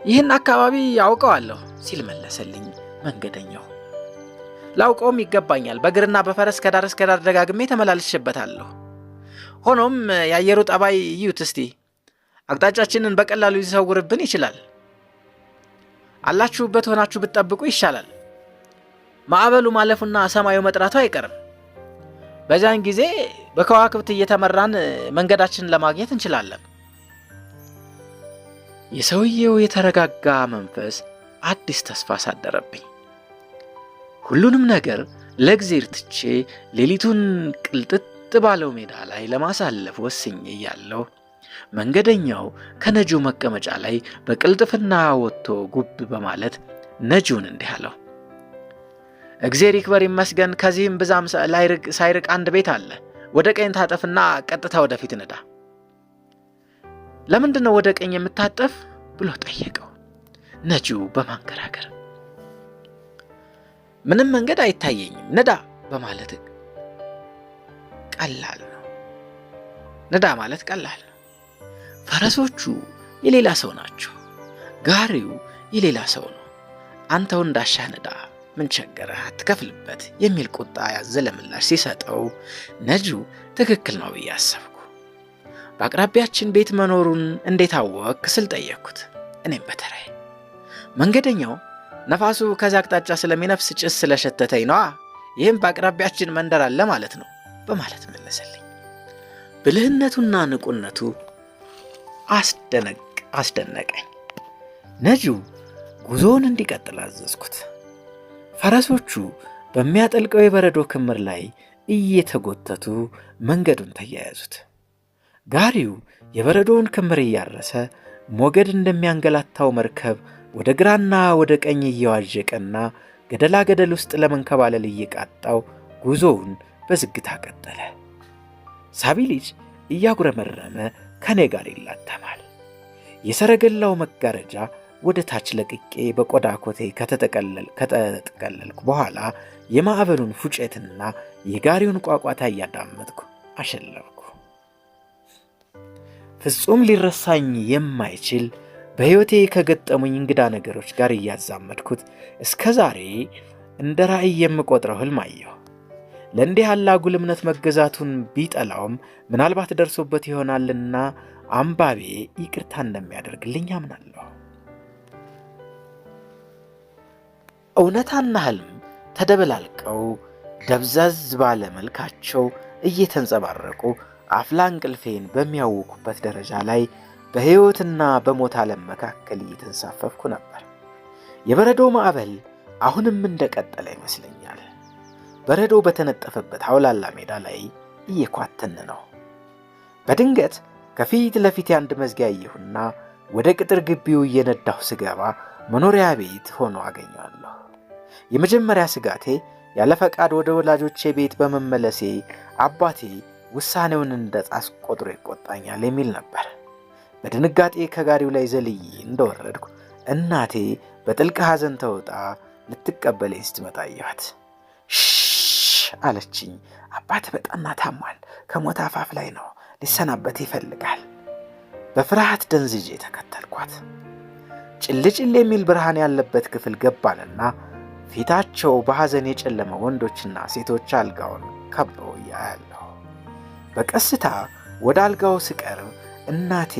ይህን አካባቢ ያውቀዋለሁ ሲል መለሰልኝ መንገደኛው። ላውቀውም ይገባኛል። በእግርና በፈረስ ከዳር እስከ ዳር ደጋግሜ ተመላልሼበታለሁ። ሆኖም የአየሩ ጠባይ እዩት እስቲ። አቅጣጫችንን በቀላሉ ሊሰውርብን ይችላል። አላችሁበት ሆናችሁ ብትጠብቁ ይሻላል። ማዕበሉ ማለፉና ሰማዩ መጥራቱ አይቀርም። በዚያን ጊዜ በከዋክብት እየተመራን መንገዳችንን ለማግኘት እንችላለን። የሰውየው የተረጋጋ መንፈስ አዲስ ተስፋ ሳደረብኝ። ሁሉንም ነገር ለእግዚአብሔር ትቼ ሌሊቱን ቅልጥጥ ባለው ሜዳ ላይ ለማሳለፍ ወስኜ እያለሁ መንገደኛው ከነጂው መቀመጫ ላይ በቅልጥፍና ወጥቶ ጉብ በማለት ነጂውን እንዲህ አለው። እግዚአብሔር ይክበር ይመስገን፣ ከዚህም ብዛም ሳይርቅ አንድ ቤት አለ። ወደ ቀኝ ታጠፍና ቀጥታ ወደፊት ንዳ። ለምንድን ነው ወደ ቀኝ የምታጠፍ ብሎ ጠየቀው ነጂው በማንገራገር። ምንም መንገድ አይታየኝም፣ ንዳ በማለት ቀላል ነው። ንዳ ማለት ቀላል ነው። ፈረሶቹ የሌላ ሰው ናቸው። ጋሪው የሌላ ሰው ነው። አንተው እንዳሻህ ንዳ፣ ምን ቸገረህ፣ አትከፍልበት የሚል ቁጣ ያዘለ ምላሽ ሲሰጠው ነጂው ትክክል ነው ብዬ አሰብኩ። በአቅራቢያችን ቤት መኖሩን እንዴት አወቅክ ስል ጠየቅኩት። እኔም በተራዬ መንገደኛው ነፋሱ ከዚያ አቅጣጫ ስለሚነፍስ ጭስ ስለሸተተኝ ነዋ፣ ይህም በአቅራቢያችን መንደር አለ ማለት ነው በማለት መለሰልኝ። ብልህነቱና ንቁነቱ አስደነቀኝ። ነጂው ጉዞውን እንዲቀጥል አዘዝኩት። ፈረሶቹ በሚያጠልቀው የበረዶ ክምር ላይ እየተጎተቱ መንገዱን ተያያዙት። ጋሪው የበረዶውን ክምር እያረሰ ሞገድ እንደሚያንገላታው መርከብ ወደ ግራና ወደ ቀኝ እየዋዠቀና ገደላ ገደል ውስጥ ለመንከባለል እየቃጣው ጉዞውን በዝግታ ቀጠለ። ሳቢሊች እያጉረመረመ ከኔ ጋር ይላተማል። የሰረገላው መጋረጃ ወደ ታች ለቅቄ በቆዳ ኮቴ ከተጠቀለልኩ በኋላ የማዕበሉን ፉጨትና የጋሪውን ቋቋታ እያዳመጥኩ አሸለብኩ። ፍጹም ሊረሳኝ የማይችል በሕይወቴ ከገጠሙኝ እንግዳ ነገሮች ጋር እያዛመድኩት እስከ ዛሬ እንደ ራእይ የምቆጥረው ህልም አየሁ። ለእንዲህ ያለ አጉል እምነት መገዛቱን ቢጠላውም ምናልባት ደርሶበት ይሆናልና አንባቤ ይቅርታ እንደሚያደርግልኝ አምናለሁ። እውነታና ህልም ተደበላልቀው ደብዘዝ ባለ መልካቸው እየተንጸባረቁ አፍላ እንቅልፌን በሚያውኩበት ደረጃ ላይ በሕይወትና በሞት ዓለም መካከል እየተንሳፈፍኩ ነበር። የበረዶ ማዕበል አሁንም እንደቀጠለ ይመስለኛል። በረዶ በተነጠፈበት አውላላ ሜዳ ላይ እየኳተን ነው። በድንገት ከፊት ለፊት አንድ መዝጊያ አየሁና ወደ ቅጥር ግቢው እየነዳሁ ስገባ መኖሪያ ቤት ሆኖ አገኘዋለሁ። የመጀመሪያ ስጋቴ ያለ ፈቃድ ወደ ወላጆቼ ቤት በመመለሴ አባቴ ውሳኔውን እንደጣስኩ ቆጥሮ ይቆጣኛል የሚል ነበር። በድንጋጤ ከጋሪው ላይ ዘልዬ እንደወረድኩ እናቴ በጥልቅ ሐዘን ተውጣ ልትቀበለኝ ስትመጣ አየኋት። አለችኝ። አባት በጣም ታሟል፣ ከሞት አፋፍ ላይ ነው፣ ሊሰናበት ይፈልጋል። በፍርሃት ደንዝጄ ተከተልኳት። ጭልጭል የሚል ብርሃን ያለበት ክፍል ገባንና ፊታቸው በሐዘን የጨለመ ወንዶችና ሴቶች አልጋውን ከበው ያያለሁ። በቀስታ ወደ አልጋው ስቀርብ እናቴ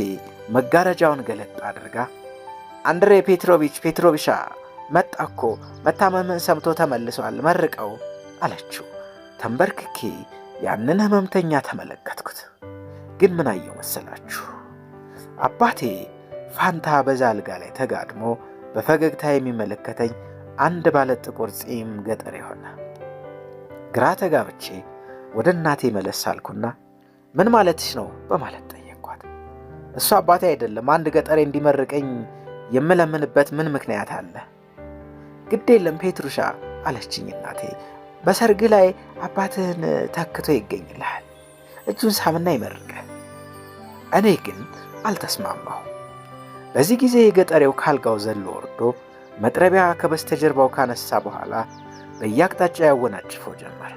መጋረጃውን ገለጥ አድርጋ አንድሬ ፔትሮቪቻ መጣ እኮ፣ መታመምን ሰምቶ ተመልሷል፣ መርቀው አለችው። ተንበርክኬ ያንን ህመምተኛ ተመለከትኩት። ግን ምን አየው መሰላችሁ? አባቴ ፋንታ በዛ አልጋ ላይ ተጋድሞ በፈገግታ የሚመለከተኝ አንድ ባለ ጥቁር ጺም ገጠር የሆነ። ግራ ተጋብቼ ወደ እናቴ መለስ አልኩና ምን ማለትሽ ነው በማለት ጠየቅኳት። እሱ አባቴ አይደለም፣ አንድ ገጠሬ እንዲመርቀኝ የምለምንበት ምን ምክንያት አለ? ግድ የለም ፔትሩሻ አለችኝ እናቴ። በሰርግ ላይ አባትህን ተክቶ ይገኝልሃል፣ እጁን ሳምና ይመርቀ። እኔ ግን አልተስማማሁ። በዚህ ጊዜ የገጠሬው ካልጋው ዘሎ ወርዶ መጥረቢያ ከበስተጀርባው ካነሳ በኋላ በየአቅጣጫ ያወናጭፈው ጀመር።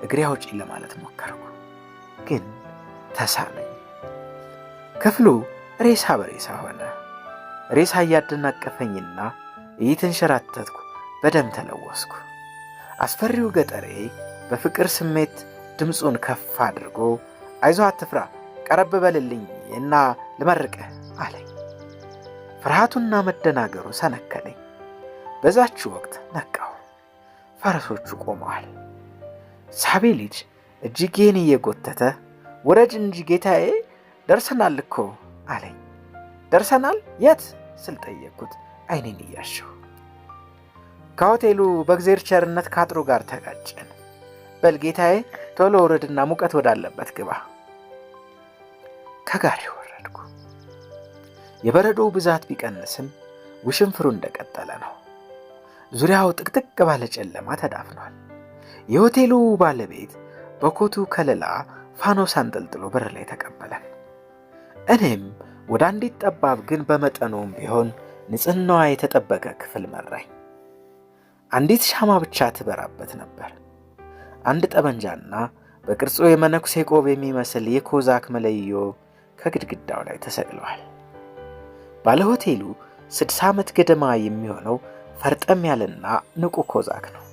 እግሬ አውጪኝ ለማለት ሞከርኩ፣ ግን ተሳነኝ። ክፍሉ ሬሳ በሬሳ ሆነ። ሬሳ እያደናቀፈኝና እየተንሸራተትኩ በደም ተለወስኩ። አስፈሪው ገጠሬ በፍቅር ስሜት ድምፁን ከፍ አድርጎ አይዞህ አትፍራ፣ ቀረብ በልልኝ እና ልመርቅህ አለኝ። ፍርሃቱና መደናገሩ ሰነከለኝ። በዛች ወቅት ነቃሁ። ፈረሶቹ ቆመዋል። ሳቢ ልጅ እጅጌን እየጎተተ ወረድ እንጂ ጌታዬ፣ ደርሰናል እኮ አለኝ። ደርሰናል? የት ስል ጠየቅኩት፣ አይኔን እያሸሁ። ከሆቴሉ በእግዜር ቸርነት ካጥሩ ጋር ተጋጨን። በል ጌታዬ ቶሎ ወረድና ሙቀት ወዳለበት ግባ። ከጋሪው ወረድኩ። የበረዶው ብዛት ቢቀንስም ውሽንፍሩ እንደቀጠለ ነው። ዙሪያው ጥቅጥቅ ባለ ጨለማ ተዳፍኗል። የሆቴሉ ባለቤት በኮቱ ከለላ ፋኖስ አንጠልጥሎ በር ላይ ተቀበለን። እኔም ወደ አንዲት ጠባብ ግን በመጠኑም ቢሆን ንጽህናዋ የተጠበቀ ክፍል መራኝ። አንዲት ሻማ ብቻ ትበራበት ነበር። አንድ ጠመንጃና በቅርጹ የመነኩሴ ቆብ የሚመስል የኮዛክ መለዮ ከግድግዳው ላይ ተሰቅለዋል። ባለሆቴሉ 60 ዓመት ገደማ የሚሆነው ፈርጠም ያለና ንቁ ኮዛክ ነው።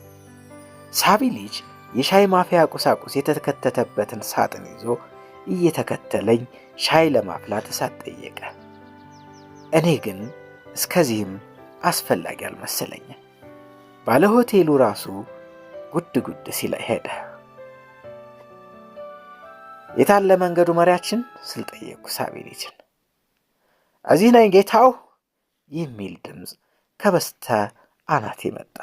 ሳቢ ልጅ የሻይ ማፍያ ቁሳቁስ የተከተተበትን ሳጥን ይዞ እየተከተለኝ ሻይ ለማፍላት እሳት ጠየቀ። እኔ ግን እስከዚህም አስፈላጊ አልመሰለኝም። ባለሆቴሉ ራሱ ጉድ ጉድ ሲል ሄደ። የታለ መንገዱ መሪያችን ስል ጠየቅኩ ሳቢ ልጅን። እዚህ ነኝ ጌታው የሚል ድምፅ ከበስተ አናቴ መጣ።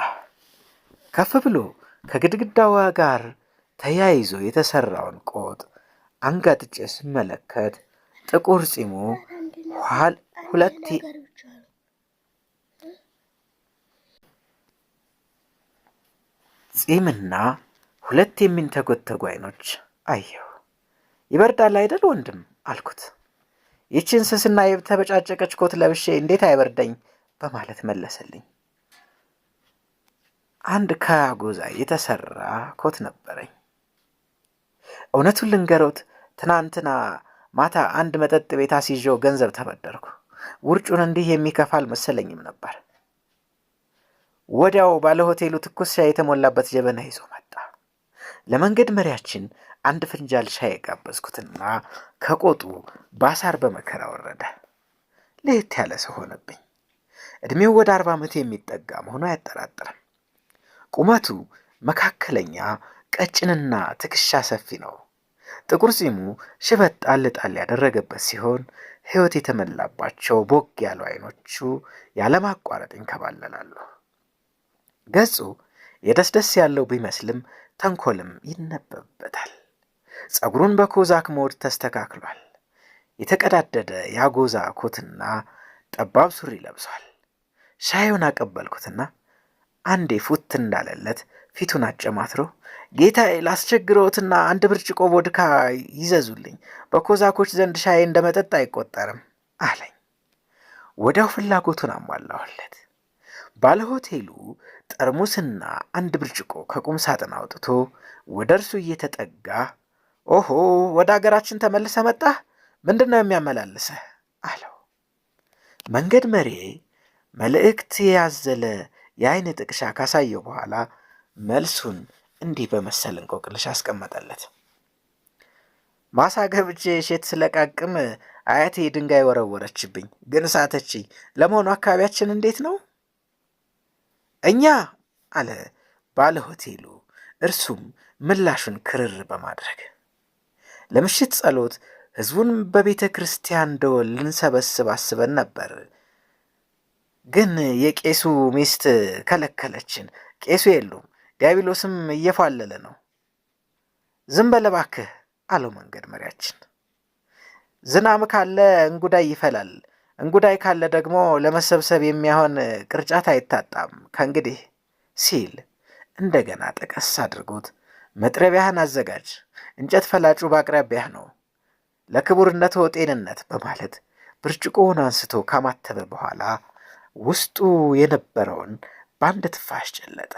ከፍ ብሎ ከግድግዳዋ ጋር ተያይዞ የተሰራውን ቆጥ አንጋጥጬ ስመለከት ጥቁር ጺሙ ሁለት ጺምና ሁለት የሚንተጎተጉ አይኖች አየሁ። ይበርዳል አይደል ወንድም አልኩት። ይህችን ስስና የተበጫጨቀች ኮት ለብሼ እንዴት አይበርደኝ በማለት መለሰልኝ። አንድ ከአጎዛ የተሰራ ኮት ነበረኝ። እውነቱን ልንገሮት፣ ትናንትና ማታ አንድ መጠጥ ቤት አስይዤው ገንዘብ ተበደርኩ። ውርጩን እንዲህ የሚከፋ አልመሰለኝም ነበር። ወዲያው ባለ ሆቴሉ ትኩስ ሻይ የተሞላበት ጀበና ይዞ መጣ። ለመንገድ መሪያችን አንድ ፍንጃል ሻይ ጋበዝኩትና ከቆጡ ባሳር በመከራ ወረደ። ለየት ያለ ሰው ሆነብኝ። እድሜው ወደ 40 ዓመት የሚጠጋ መሆኑ አያጠራጥርም። ቁመቱ መካከለኛ፣ ቀጭንና ትከሻ ሰፊ ነው። ጥቁር ጺሙ ሽበት ጣል ጣል ያደረገበት ሲሆን ሕይወት የተመላባቸው ቦግ ያሉ አይኖቹ ያለማቋረጥ ይንከባለላሉ። ገጹ የደስደስ ያለው ቢመስልም ተንኮልም ይነበብበታል። ጸጉሩን በኮዛክ ሞድ ተስተካክሏል። የተቀዳደደ ያጎዛ ኮትና ጠባብ ሱሪ ለብሷል። ሻዩን አቀበልኩትና አንዴ ፉት እንዳለለት ፊቱን አጨማትሮ ጌታዬ ላስቸግረውትና አንድ ብርጭቆ ቦድካ ይዘዙልኝ፣ በኮዛኮች ዘንድ ሻይ እንደ መጠጥ አይቆጠርም አለኝ። ወዲያው ፍላጎቱን አሟላሁለት። ባለ ሆቴሉ ጠርሙስና አንድ ብርጭቆ ከቁም ሳጥን አውጥቶ ወደ እርሱ እየተጠጋ ኦሆ ወደ አገራችን ተመልሰ መጣህ? ምንድን ነው የሚያመላልሰህ? አለው። መንገድ መሪ መልእክት ያዘለ የአይን ጥቅሻ ካሳየው በኋላ መልሱን እንዲህ በመሰል እንቆቅልሽ አስቀመጠለት። ማሳ ገብቼ እሸት ስለቃቅም አያቴ ድንጋይ ወረወረችብኝ፣ ግን ሳተችኝ። ለመሆኑ አካባቢያችን እንዴት ነው? እኛ አለ ባለ ሆቴሉ፣ እርሱም ምላሹን ክርር በማድረግ ለምሽት ጸሎት ሕዝቡን በቤተ ክርስቲያን ደወል ልንሰበስብ አስበን ነበር፣ ግን የቄሱ ሚስት ከለከለችን። ቄሱ የሉም፣ ዲያብሎስም እየፋለለ ነው። ዝም በል እባክህ አለው መንገድ መሪያችን። ዝናብ ካለ እንጉዳይ ይፈላል፣ እንጉዳይ ካለ ደግሞ ለመሰብሰብ የሚሆን ቅርጫት አይታጣም ከእንግዲህ ሲል እንደገና ጠቀስ አድርጎት መጥረቢያህን አዘጋጅ፣ እንጨት ፈላጩ በአቅራቢያህ ነው፣ ለክቡርነቶ ጤንነት በማለት ብርጭቆውን አንስቶ ካማተበ በኋላ ውስጡ የነበረውን በአንድ ትፋሽ ጨለጠ።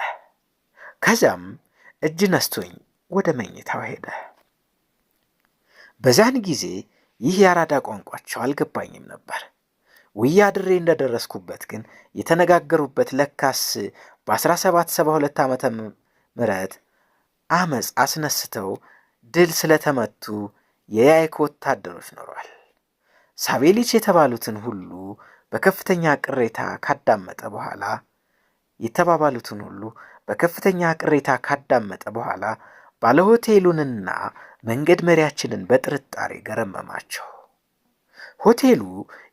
ከዚያም እጅ ነስቶኝ ወደ መኝታው ሄደ። በዚያን ጊዜ ይህ የአራዳ ቋንቋቸው አልገባኝም ነበር። ውያ አድሬ እንደደረስኩበት ግን የተነጋገሩበት ለካስ በ1772 ዓመተ ምህረት አመፅ አስነስተው ድል ስለተመቱ የያይክ ወታደሮች ኖሯል። ሳቤሊች የተባሉትን ሁሉ በከፍተኛ ቅሬታ ካዳመጠ በኋላ ባለሆቴሉንና መንገድ መሪያችንን በጥርጣሬ ገረመማቸው። ሆቴሉ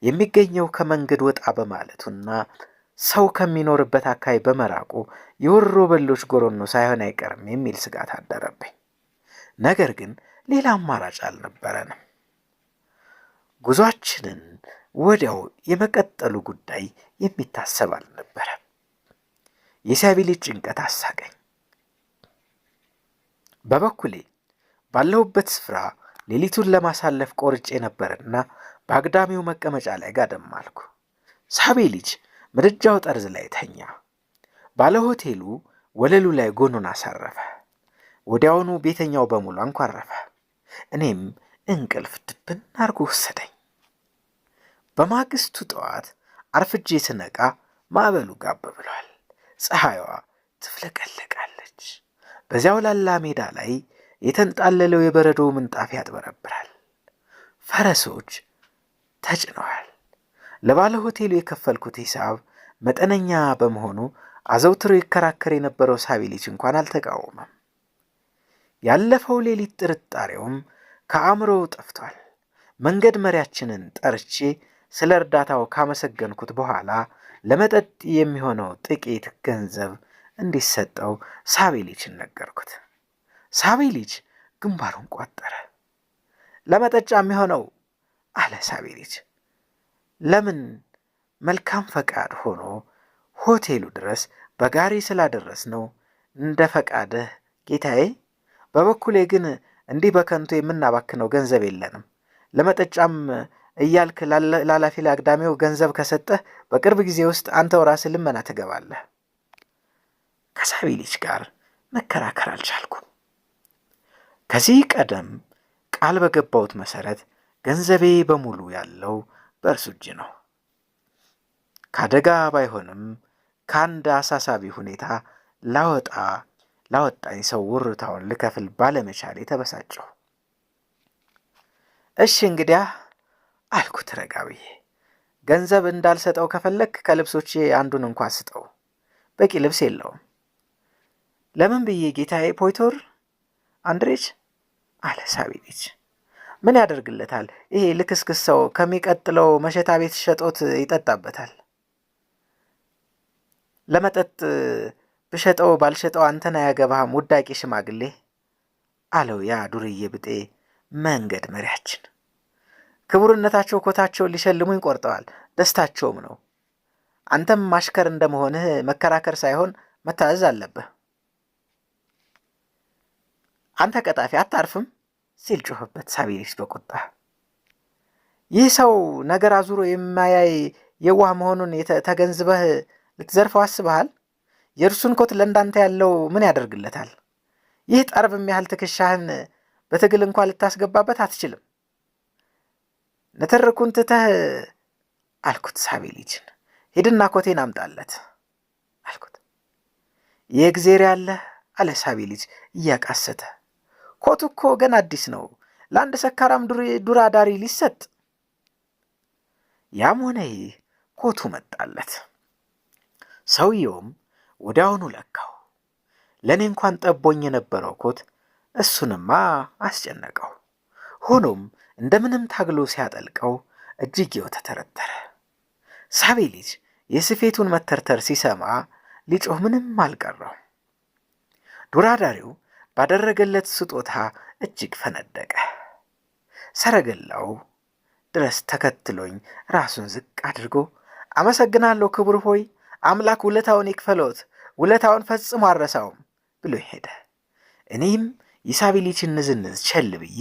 የሚገኘው ከመንገድ ወጣ በማለቱና ሰው ከሚኖርበት አካባቢ በመራቁ የወሮ በሎች ጎረኖ ሳይሆን አይቀርም የሚል ስጋት አደረብኝ። ነገር ግን ሌላ አማራጭ አልነበረንም። ጉዟችንን ወዲያው የመቀጠሉ ጉዳይ የሚታሰብ አልነበረም። የሳቤሊች ጭንቀት አሳቀኝ። በበኩሌ ባለሁበት ስፍራ ሌሊቱን ለማሳለፍ ቆርጬ ነበርና በአግዳሚው መቀመጫ ላይ ጋደም አልኩ። ሳቤሊች ምድጃው ጠርዝ ላይ ተኛ። ባለሆቴሉ ወለሉ ላይ ጎኑን አሳረፈ። ወዲያውኑ ቤተኛው በሙሉ አንኳረፈ። እኔም እንቅልፍ ድብን አርጎ ወሰደኝ። በማግስቱ ጠዋት አርፍጄ ስነቃ ማዕበሉ ጋብ ብሏል። ፀሐይዋ ትፍለቀለቃለች። በዚያው ላላ ሜዳ ላይ የተንጣለለው የበረዶ ምንጣፍ ያጥበረብራል። ፈረሶች ተጭነዋል። ለባለ ሆቴሉ የከፈልኩት ሂሳብ መጠነኛ በመሆኑ አዘውትሮ ይከራከር የነበረው ሳቤሊች እንኳን አልተቃወመም። ያለፈው ሌሊት ጥርጣሬውም ከአእምሮው ጠፍቷል። መንገድ መሪያችንን ጠርቼ ስለ እርዳታው ካመሰገንኩት በኋላ ለመጠጥ የሚሆነው ጥቂት ገንዘብ እንዲሰጠው ሳቤሊችን ነገርኩት። ሳቤሊች ግንባሩን ቋጠረ። ለመጠጫ የሚሆነው አለ ሳቤሊች። ለምን መልካም ፈቃድ ሆኖ ሆቴሉ ድረስ በጋሪ ስላደረስ ነው እንደ ፈቃድህ ጌታዬ። በበኩሌ ግን እንዲህ በከንቱ የምናባክነው ገንዘብ የለንም። ለመጠጫም እያልክ ላላፊ ለአግዳሚው ገንዘብ ከሰጠህ በቅርብ ጊዜ ውስጥ አንተው ራስህ ልመና ትገባለህ። ከሳቢሊች ጋር መከራከር አልቻልኩም። ከዚህ ቀደም ቃል በገባሁት መሰረት ገንዘቤ በሙሉ ያለው በእርሱ እጅ ነው። ካደጋ ባይሆንም ከአንድ አሳሳቢ ሁኔታ ላወጣኝ ሰው ውርታውን ልከፍል ባለመቻሌ ተበሳጨሁ። እሺ እንግዲያ አልኩት ረጋ ብዬ፣ ገንዘብ እንዳልሰጠው ከፈለክ ከልብሶቼ አንዱን እንኳን ስጠው፣ በቂ ልብስ የለውም። ለምን ብዬ ጌታዬ ፖይቶር አንድሬች አለ ሳቢሊች። ምን ያደርግለታል ይሄ ልክስክስ ሰው፣ ከሚቀጥለው መሸታ ቤት ሸጦት ይጠጣበታል። ለመጠጥ ብሸጠው ባልሸጠው አንተን አያገባህም ውዳቂ ሽማግሌ አለው ያ ዱርዬ ብጤ መንገድ መሪያችን። ክቡርነታቸው ኮታቸውን ሊሸልሙኝ ቆርጠዋል፣ ደስታቸውም ነው። አንተም ማሽከር እንደመሆንህ መከራከር ሳይሆን መታዘዝ አለብህ። አንተ ቀጣፊ አታርፍም ሲል ጮኸበት ሳቢሊስ በቁጣ። ይህ ሰው ነገር አዙሮ የማያይ የዋህ መሆኑን ተገንዝበህ ልትዘርፈው አስበሃል? የእርሱን ኮት ለእንዳንተ ያለው ምን ያደርግለታል? ይህ ጠርብ የሚያህል ትከሻህን በትግል እንኳን ልታስገባበት አትችልም። ንትርኩን ትተህ አልኩት ሳቢሊችን፣ ሂድና ኮቴን አምጣለት አልኩት። የእግዜር ያለህ አለ ሳቢሊች እያቃሰተ። ኮቱ እኮ ገና አዲስ ነው፣ ለአንድ ሰካራም ዱር አዳሪ ሊሰጥ። ያም ሆነ ይህ ኮቱ መጣለት። ሰውየውም ወዲያውኑ ለካው። ለእኔ እንኳን ጠቦኝ የነበረው ኮት እሱንማ አስጨነቀው። ሆኖም እንደምንም ታግሎ ሲያጠልቀው እጅጌው ተተረተረ። ሳቢሊች የስፌቱን መተርተር ሲሰማ ሊጮህ ምንም አልቀረው። ዱር አዳሪው ባደረገለት ስጦታ እጅግ ፈነደቀ። ሰረገላው ድረስ ተከትሎኝ ራሱን ዝቅ አድርጎ አመሰግናለሁ ክቡር ሆይ፣ አምላክ ውለታውን ይክፈሎት፣ ውለታውን ፈጽሞ አረሳውም ብሎ ሄደ። እኔም የሳቢሊችን ንዝንዝ ቸል ብዬ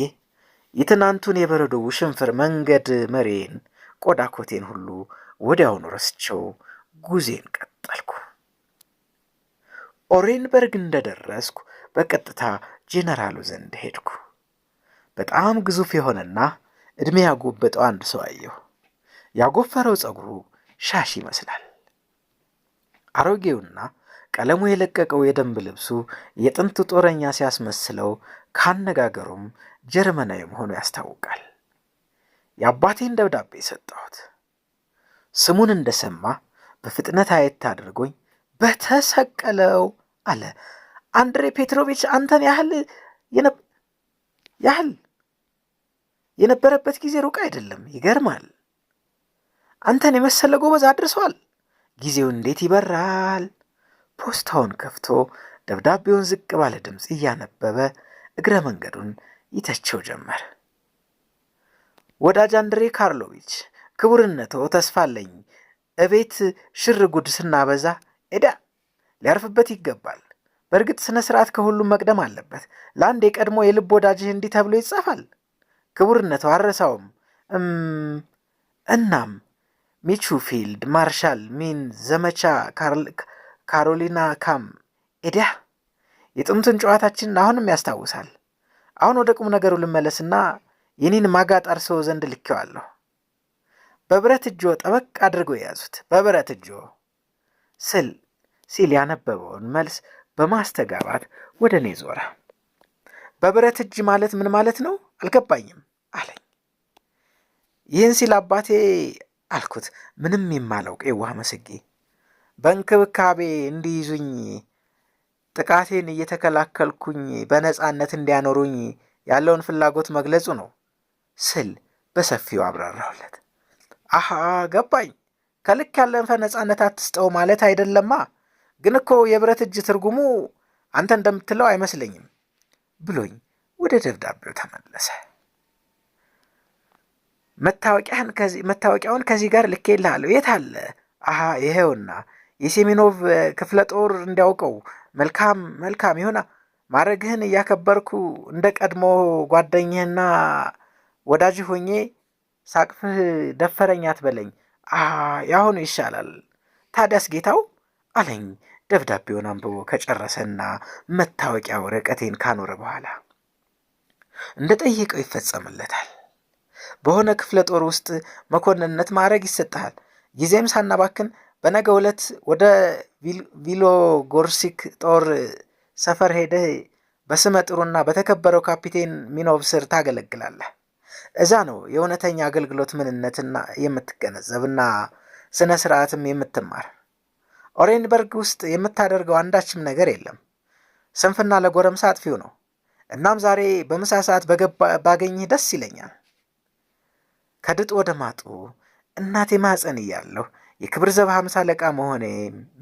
የትናንቱን የበረዶ ውሽንፍር መንገድ መሬን ቆዳ ኮቴን ሁሉ ወዲያውኑ ረስቸው ጉዜን ቀጠልኩ። ኦሬንበርግ እንደደረስኩ በቀጥታ ጄኔራሉ ዘንድ ሄድኩ። በጣም ግዙፍ የሆነና እድሜ ያጎበጠው አንድ ሰው አየሁ። ያጎፈረው ጸጉሩ ሻሽ ይመስላል። አሮጌውና ቀለሙ የለቀቀው የደንብ ልብሱ የጥንት ጦረኛ ሲያስመስለው፣ ካነጋገሩም ጀርመናዊ መሆኑ ያስታውቃል። የአባቴን ደብዳቤ ሰጠሁት። ስሙን እንደሰማ በፍጥነት አየት አድርጎኝ በተሰቀለው አለ። አንድሬ ፔትሮቪች አንተን ያህል የነበረበት ጊዜ ሩቅ አይደለም። ይገርማል። አንተን የመሰለ ጎበዝ አድርሷል። ጊዜው እንዴት ይበራል። ፖስታውን ከፍቶ ደብዳቤውን ዝቅ ባለ ድምፅ እያነበበ እግረ መንገዱን ይተቸው ጀመር። ወዳጅ አንድሬ ካርሎቪች፣ ክቡርነቶ ተስፋ አለኝ። እቤት ሽር ጉድ ስናበዛ ሊያርፍበት ይገባል። በእርግጥ ስነ ስርዓት ከሁሉም መቅደም አለበት። ለአንድ የቀድሞ የልብ ወዳጅህ እንዲህ ተብሎ ይጻፋል። ክቡርነቶ አረሳውም። እናም ሚቹፊልድ ማርሻል ሚን ዘመቻ ካሮሊና ካም የጥንቱን ጨዋታችን አሁንም ያስታውሳል። አሁን ወደ ቁም ነገሩ ልመለስና የኔን ማጋጣር ሰው ዘንድ ልኬዋለሁ። በብረት እጆ ጠበቅ አድርገው የያዙት፣ በብረት እጆ ሲል ያነበበውን መልስ በማስተጋባት ወደ እኔ ዞረ። በብረት እጅ ማለት ምን ማለት ነው አልገባኝም አለኝ። ይህን ሲል አባቴ አልኩት፣ ምንም የማላውቅ የዋህ መስጌ፣ በእንክብካቤ እንዲይዙኝ ጥቃቴን እየተከላከልኩኝ በነጻነት እንዲያኖሩኝ ያለውን ፍላጎት መግለጹ ነው ስል በሰፊው አብራራሁለት። አሃ ገባኝ። ከልክ ያለፈ ነጻነት አትስጠው ማለት አይደለማ። ግን እኮ የብረት እጅ ትርጉሙ አንተ እንደምትለው አይመስለኝም ብሎኝ ወደ ደብዳቤው ተመለሰ። መታወቂያውን ከዚህ ጋር ልኬልሃለሁ። የት አለ? አሃ ይሄውና። የሴሜኖቭ ክፍለ ጦር እንዲያውቀው። መልካም ይሁና። ማረግህን እያከበርኩ እንደ ቀድሞ ጓደኝህና ወዳጅህ ሆኜ ሳቅፍህ ደፈረኝ አትበለኝ። ያሁኑ ይሻላል። ታዲያስ ጌታው አለኝ ደብዳቤውን አንብቦ ከጨረሰና መታወቂያ ወረቀቴን ካኖረ በኋላ። እንደ ጠየቀው ይፈጸምለታል። በሆነ ክፍለ ጦር ውስጥ መኮንንነት ማዕረግ ይሰጥሃል። ጊዜም ሳናባክን በነገው ዕለት ወደ ቪሎጎርስክ ጦር ሰፈር ሄደህ በስመ ጥሩና በተከበረው ካፒቴን ሚኖቭ ስር ታገለግላለህ። እዛ ነው የእውነተኛ አገልግሎት ምንነትና የምትገነዘብና ስነ ስርዓትም የምትማር። ኦሬንበርግ ውስጥ የምታደርገው አንዳችም ነገር የለም። ስንፍና ለጎረምሳ አጥፊው ነው። እናም ዛሬ በምሳ ሰዓት ባገኝህ ደስ ይለኛል። ከድጥ ወደ ማጡ እናቴ ማፀን እያለሁ የክብር ዘብ 50 አለቃ መሆኔ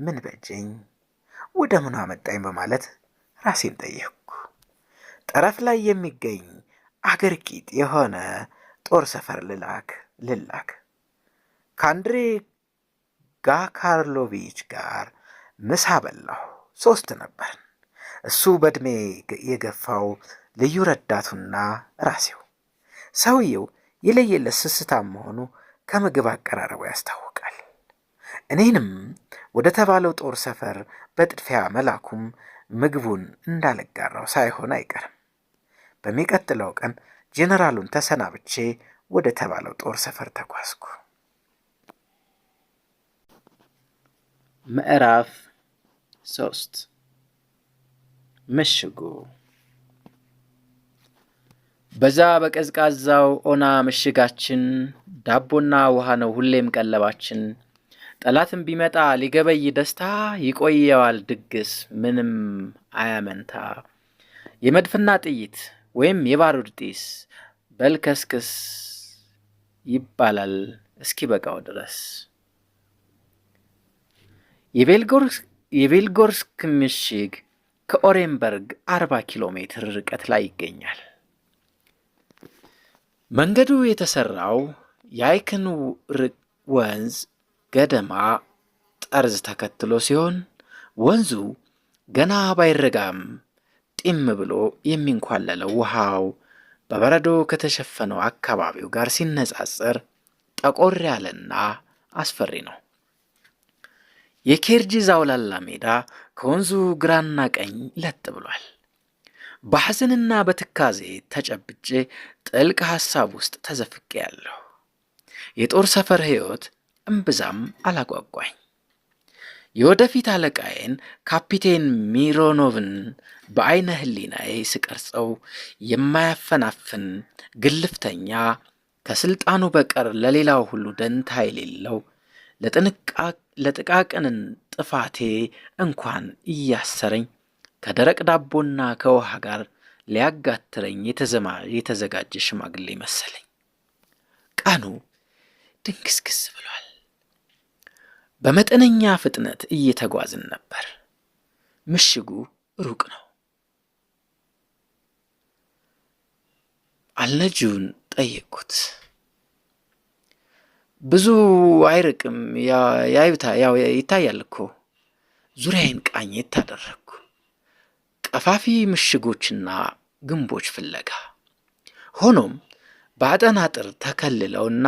ምን በጀኝ፣ ወደ ምኑ አመጣኝ በማለት ራሴን ጠየቅኩ። ጠረፍ ላይ የሚገኝ አገር ቂጥ የሆነ ጦር ሰፈር ልላክ ከአንድሬ ጋካርሎቪች ጋር ምሳ በላሁ። 3 ነበርን። እሱ በዕድሜ የገፋው ልዩ ረዳቱና ራሴው። ሰውየው የለየለት ስስታም መሆኑ ከምግብ አቀራረቡ ያስታውቃል። እኔንም ወደ ተባለው ጦር ሰፈር በጥድፊያ መላኩም ምግቡን እንዳልጋራው ሳይሆን አይቀርም። በሚቀጥለው ቀን ጄኔራሉን ተሰናብቼ ወደ ተባለው ጦር ሰፈር ተጓዝኩ። ምዕራፍ 3 ምሽጉ። በዛ በቀዝቃዛው ኦና ምሽጋችን ዳቦና ውሃ ነው ሁሌም ቀለባችን። ጠላትም ቢመጣ ሊገበይ ደስታ፣ ይቆየዋል ድግስ ምንም አያመንታ። የመድፍና ጥይት ወይም የባሩድ ጢስ በልከስክስ ይባላል እስኪ በቃው ድረስ። የቤልጎርስክ ምሽግ ከኦሬንበርግ 40 ኪሎ ሜትር ርቀት ላይ ይገኛል። መንገዱ የተሰራው የአይክን ወንዝ ገደማ ጠርዝ ተከትሎ ሲሆን ወንዙ ገና ባይረጋም ጢም ብሎ የሚንኳለለው ውሃው በበረዶ ከተሸፈነው አካባቢው ጋር ሲነጻጸር ጠቆር ያለና አስፈሪ ነው። የኬርጂ ዛውላላ ሜዳ ከወንዙ ግራና ቀኝ ለጥ ብሏል። በሐዘንና በትካዜ ተጨብጬ ጥልቅ ሐሳብ ውስጥ ተዘፍቄ ያለሁ። የጦር ሰፈር ሕይወት እምብዛም አላጓጓኝ። የወደፊት አለቃዬን ካፒቴን ሚሮኖቭን በአይነ ህሊናዬ ስቀርጸው የማያፈናፍን ግልፍተኛ፣ ከስልጣኑ በቀር ለሌላው ሁሉ ደንታ የሌለው፣ ለጥቃቅንን ጥፋቴ እንኳን እያሰረኝ ከደረቅ ዳቦና ከውሃ ጋር ሊያጋትረኝ የተዘጋጀ ሽማግሌ መሰለኝ። ቀኑ ድንግስግስ ብሏል። በመጠነኛ ፍጥነት እየተጓዝን ነበር። ምሽጉ ሩቅ ነው። አልነጂውን ጠየቅኩት። ብዙ አይርቅም፣ ይታያል እኮ። ዙሪያዬን ቃኘት አደረግኩ። ቀፋፊ ምሽጎችና ግንቦች ፍለጋ። ሆኖም በአጠና አጥር ተከልለውና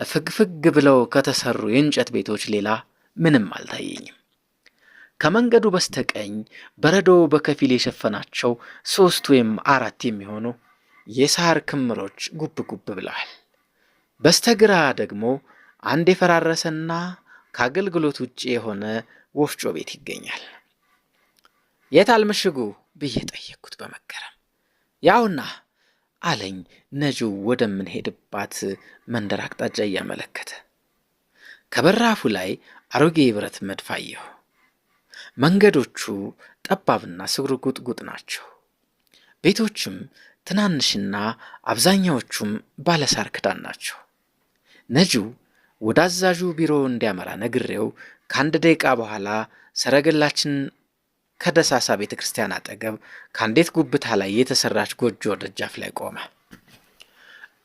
ፍግፍግ ብለው ከተሰሩ የእንጨት ቤቶች ሌላ ምንም አልታየኝም። ከመንገዱ በስተቀኝ በረዶ በከፊል የሸፈናቸው 3 ወይም 4 የሚሆኑ የሳር ክምሮች ጉብ ጉብ ብለዋል። በስተግራ ደግሞ አንድ የፈራረሰና ከአገልግሎት ውጭ የሆነ ወፍጮ ቤት ይገኛል። የታል ምሽጉ ብዬ ጠየቅኩት በመገረም። ያውና አለኝ ነጂው ወደምንሄድባት መንደር አቅጣጫ እያመለከተ። ከበራፉ ላይ አሮጌ የብረት መድፍ አየሁ። መንገዶቹ ጠባብና ስጉርጉጥጉጥ ናቸው። ቤቶችም ትናንሽና አብዛኛዎቹም ባለሳር ክዳን ናቸው። ነጂው ወደ አዛዡ ቢሮ እንዲያመራ ነግሬው ከ1 ደቂቃ በኋላ ሰረገላችን ከደሳሳ ቤተ ክርስቲያን አጠገብ ከአንዲት ጉብታ ላይ የተሰራች ጎጆ ደጃፍ ላይ ቆመ።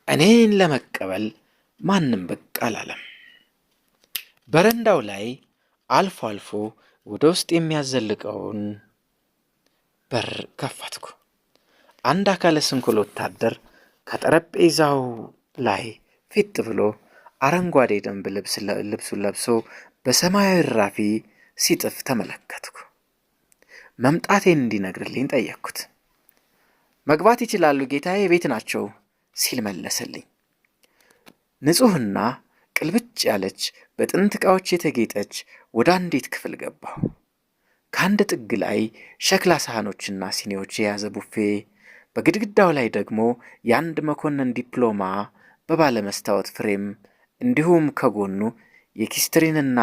እኔን ለመቀበል ማንም ብቅ አላለም። በረንዳው ላይ አልፎ አልፎ ወደ ውስጥ የሚያዘልቀውን በር ከፈትኩ። አንድ አካለ ስንኩል ወታደር ከጠረጴዛው ላይ ፊት ብሎ አረንጓዴ ደንብ ልብሱን ለብሶ በሰማያዊ ራፊ ሲጥፍ ተመለከትኩ። መምጣቴን እንዲነግርልኝ ጠየቅኩት። መግባት ይችላሉ ጌታዬ፣ ቤት ናቸው ሲል መለሰልኝ። ንጹሕና ቅልብጭ ያለች በጥንት ዕቃዎች የተጌጠች ወደ አንዲት ክፍል ገባሁ። ከአንድ ጥግ ላይ ሸክላ ሳህኖችና ሲኒዎች የያዘ ቡፌ፣ በግድግዳው ላይ ደግሞ የአንድ መኮንን ዲፕሎማ በባለመስታወት ፍሬም እንዲሁም ከጎኑ የኪስትሪንና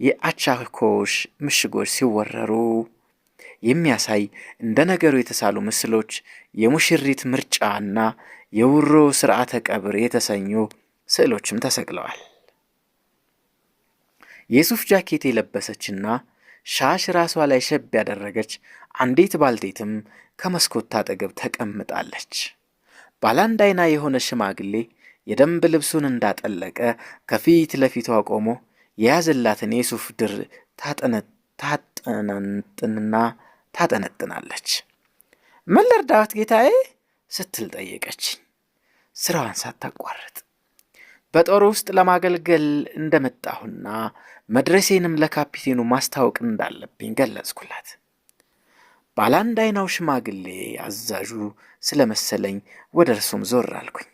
የአቻኮሽ ምሽጎች ሲወረሩ የሚያሳይ እንደ ነገሩ የተሳሉ ምስሎች፣ የሙሽሪት ምርጫና የውሮ ስርዓተ ቀብር የተሰኙ ስዕሎችም ተሰቅለዋል። የሱፍ ጃኬት የለበሰችና ሻሽ ራሷ ላይ ሸብ ያደረገች አንዲት ባልቴትም ከመስኮት አጠገብ ተቀምጣለች። ባላንድ አይና የሆነ ሽማግሌ የደንብ ልብሱን እንዳጠለቀ ከፊት ለፊቷ ቆሞ የያዘላትን የሱፍ ድር ታጠነጥናለች። ምን ልርዳዎት ጌታዬ ስትል ጠየቀችኝ፣ ስራዋን ሳታቋርጥ። በጦር ውስጥ ለማገልገል እንደመጣሁና መድረሴንም ለካፒቴኑ ማስታወቅ እንዳለብኝ ገለጽኩላት። ባላንድ አይናው ሽማግሌ አዛዡ ስለመሰለኝ ወደ እርሱም ዞር አልኩኝ።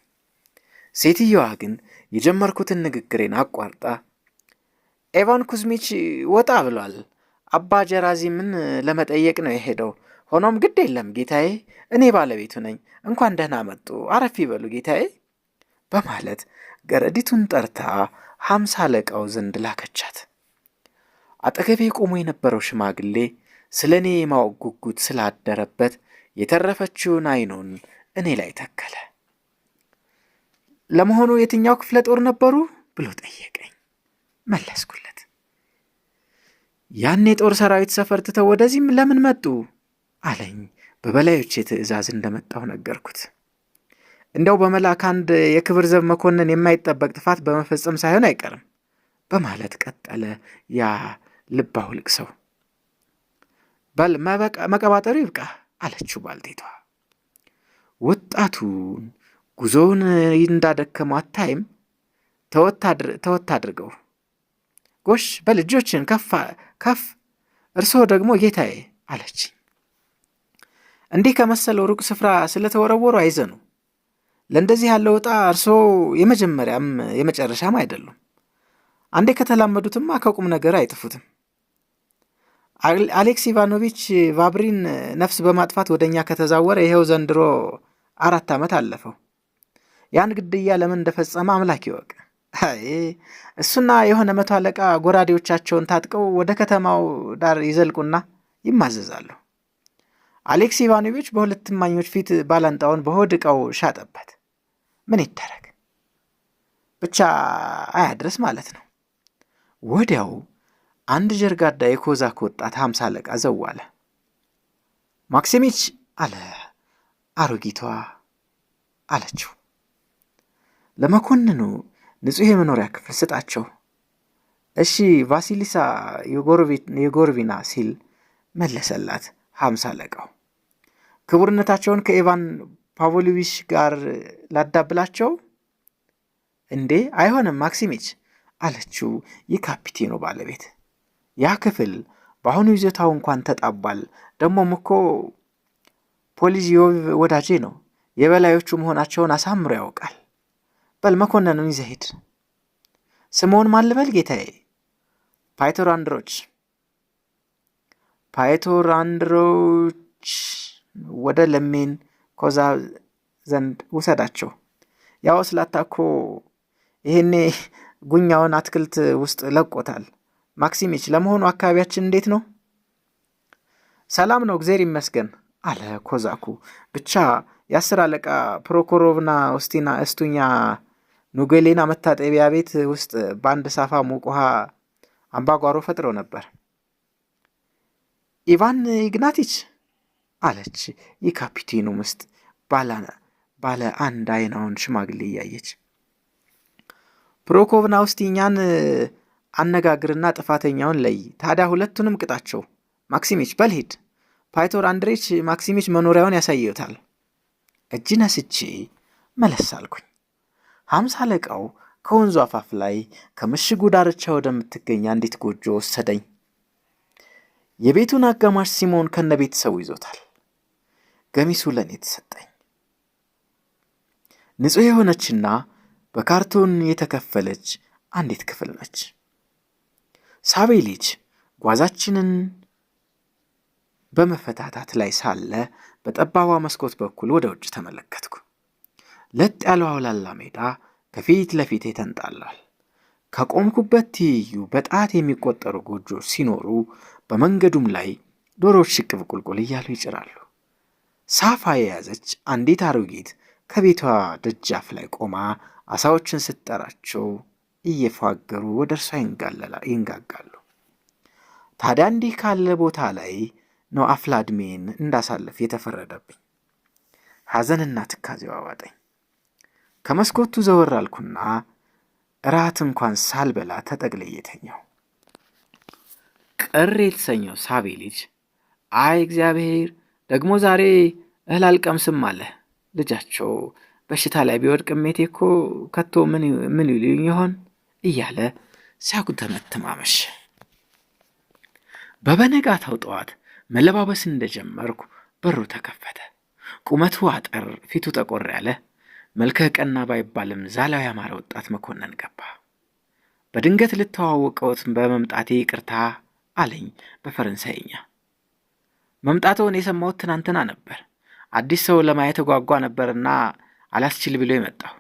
ሴትየዋ ግን የጀመርኩትን ንግግሬን አቋርጣ ኢቫን ኩዝሚች ወጣ ብሏል። አባ ጀራዚምን ለመጠየቅ ነው የሄደው። ሆኖም ግድ የለም ጌታዬ፣ እኔ ባለቤቱ ነኝ። እንኳን ደህና መጡ፣ አረፍ ይበሉ ጌታዬ በማለት ገረዲቱን ጠርታ 50 አለቃው ዘንድ ላከቻት። አጠገቤ ቆሞ የነበረው ሽማግሌ ስለ እኔ የማወቅ ጉጉት ስላደረበት የተረፈችውን አይኑን እኔ ላይ ተከለ። ለመሆኑ የትኛው ክፍለ ጦር ነበሩ ብሎ ጠየቀኝ። መለስኩለት። ያን የጦር ሰራዊት ሰፈር ትተው ወደዚህም ለምን መጡ አለኝ። በበላዮቼ ትእዛዝ እንደመጣሁ ነገርኩት። እንደው በመላክ አንድ የክብር ዘብ መኮንን የማይጠበቅ ጥፋት በመፈጸም ሳይሆን አይቀርም በማለት ቀጠለ። ያ ልብ አውልቅ ሰው። በል መቀባጠሩ ይብቃ አለችው ባልቴቷ። ወጣቱን ጉዞውን እንዳደከመው አታይም? ተወት አድርገው። ጎሽ በል እጆችን ከፍ። እርስዎ ደግሞ ጌታዬ አለች። እንዲህ ከመሰለው ሩቅ ስፍራ ስለተወረወሩ አይዘኑ። ለእንደዚህ ያለው ዕጣ እርስዎ የመጀመሪያም የመጨረሻም አይደሉም። አንዴ ከተላመዱትማ ከቁም ነገር አይጥፉትም። አሌክስ ኢቫኖቪች ቫብሪን ነፍስ በማጥፋት ወደ እኛ ከተዛወረ ይኸው ዘንድሮ 4 ዓመት አለፈው። ያን ግድያ ለምን እንደፈጸመ አምላክ ይወቅ። እሱና የሆነ 100 አለቃ ጎራዴዎቻቸውን ታጥቀው ወደ ከተማው ዳር ይዘልቁና ይማዘዛሉ። አሌክስ ኢቫኖቪች በሁለት እማኞች ፊት ባላንጣውን በሆድ ዕቃው ሻጠበት። ምን ይደረግ ብቻ አያድረስ ማለት ነው። ወዲያው አንድ ጀርጋዳ የኮዛክ ወጣት 50 አለቃ ዘዋለ። ማክሲሚች አለ አሮጊቷ አለችው። ለመኮንኑ ንጹሕ የመኖሪያ ክፍል ስጣቸው። እሺ ቫሲሊሳ የጎርቪና ሲል መለሰላት 50 አለቃው። ክቡርነታቸውን ከኢቫን ፓቮሎቪች ጋር ላዳብላቸው እንዴ? አይሆንም ማክሲሚች አለችው የካፒቴኑ ባለቤት። ያ ክፍል በአሁኑ ይዞታው እንኳን ተጣቧል። ደግሞም እኮ ፖሊዚዮቭ ወዳጄ ነው። የበላዮቹ መሆናቸውን አሳምሮ ያውቃል። በል መኮንኑን ይዘህ ሂድ። ስምዎን ማን ልበል ጌታዬ? ፓይቶር አንድሮች ወደ ለሜን ኮዛ ዘንድ ውሰዳቸው። ያው ስላታኮ ይሄኔ ጉኛውን አትክልት ውስጥ ለቆታል። ማክሲሚች ለመሆኑ አካባቢያችን እንዴት ነው? ሰላም ነው እግዚአብሔር ይመስገን አለ ኮዛኩ። ብቻ የ10 አለቃ ፕሮኮሮቭና እስቱኛ ኑጌሌና መታጠቢያ ቤት ውስጥ በአንድ ሳፋ ሙቅ ውሃ አምባጓሮ ፈጥረው ነበር። ኢቫን ኢግናቲች አለች የካፒቴኑ ምስት ባለ አንድ አይናውን ሽማግሌ እያየች። ፕሮኮቭና ውስቲኛን አነጋግርና ጥፋተኛውን ለይ። ታዲያ ሁለቱንም ቅጣቸው። ማክሲሚች በልሂድ። ፓይቶር አንድሬች ማክሲሚች መኖሪያውን ያሳየውታል። እጅ ነስቼ መለስ አልኩኝ። 50 አለቃው ከወንዙ አፋፍ ላይ ከምሽጉ ዳርቻ ወደምትገኝ አንዲት ጎጆ ወሰደኝ። የቤቱን አጋማሽ ሲሞን ከነ ቤተሰቡ ይዞታል። ገሚሱ ለእኔ ተሰጠኝ። ንጹሕ የሆነችና በካርቶን የተከፈለች አንዲት ክፍል ነች። ሳቤ ልጅ ጓዛችንን በመፈታታት ላይ ሳለ በጠባቧ መስኮት በኩል ወደ ውጭ ተመለከትኩ። ለጥ ያለው አውላላ ሜዳ ከፊት ለፊቴ ተንጣሏል። ከቆምኩበት ትይዩ በጣት የሚቆጠሩ ጎጆች ሲኖሩ በመንገዱም ላይ ዶሮዎች ሽቅብ ቁልቁል እያሉ ይጭራሉ። ሳፋ የያዘች አንዲት አሮጊት ከቤቷ ደጃፍ ላይ ቆማ አሳዎችን ስትጠራቸው እየፏገሩ ወደ እርሷ ይንጋጋሉ። ታዲያ እንዲህ ካለ ቦታ ላይ ነው አፍላ ዕድሜን እንዳሳልፍ የተፈረደብኝ። ሐዘንና ትካዜው አዋጠኝ። ከመስኮቱ ዘወር አልኩና እራት እንኳን ሳልበላ ተጠቅልዬ ተኛሁ። ቅር የተሰኘው ሳቤ ልጅ አይ እግዚአብሔር ደግሞ ዛሬ እህል አልቀምስም አለ። ልጃቸው በሽታ ላይ ቢወድቅ እሜቴ እኮ ከቶ ምን ይሉኝ ይሆን እያለ ሲያጉተመትም አመሸ። በበነጋታው ጠዋት መለባበስ እንደጀመርኩ በሩ ተከፈተ። ቁመቱ አጠር፣ ፊቱ ጠቆር ያለ መልከ ቀና ባይባልም ዛላው ያማረ ወጣት መኮንን ገባ። በድንገት ልተዋወቀውት በመምጣቴ ይቅርታ አለኝ በፈረንሳይኛ። መምጣቱን የሰማሁት ትናንትና ነበር። አዲስ ሰው ለማየት ጓጓ ነበርና አላስችል ብሎ የመጣው።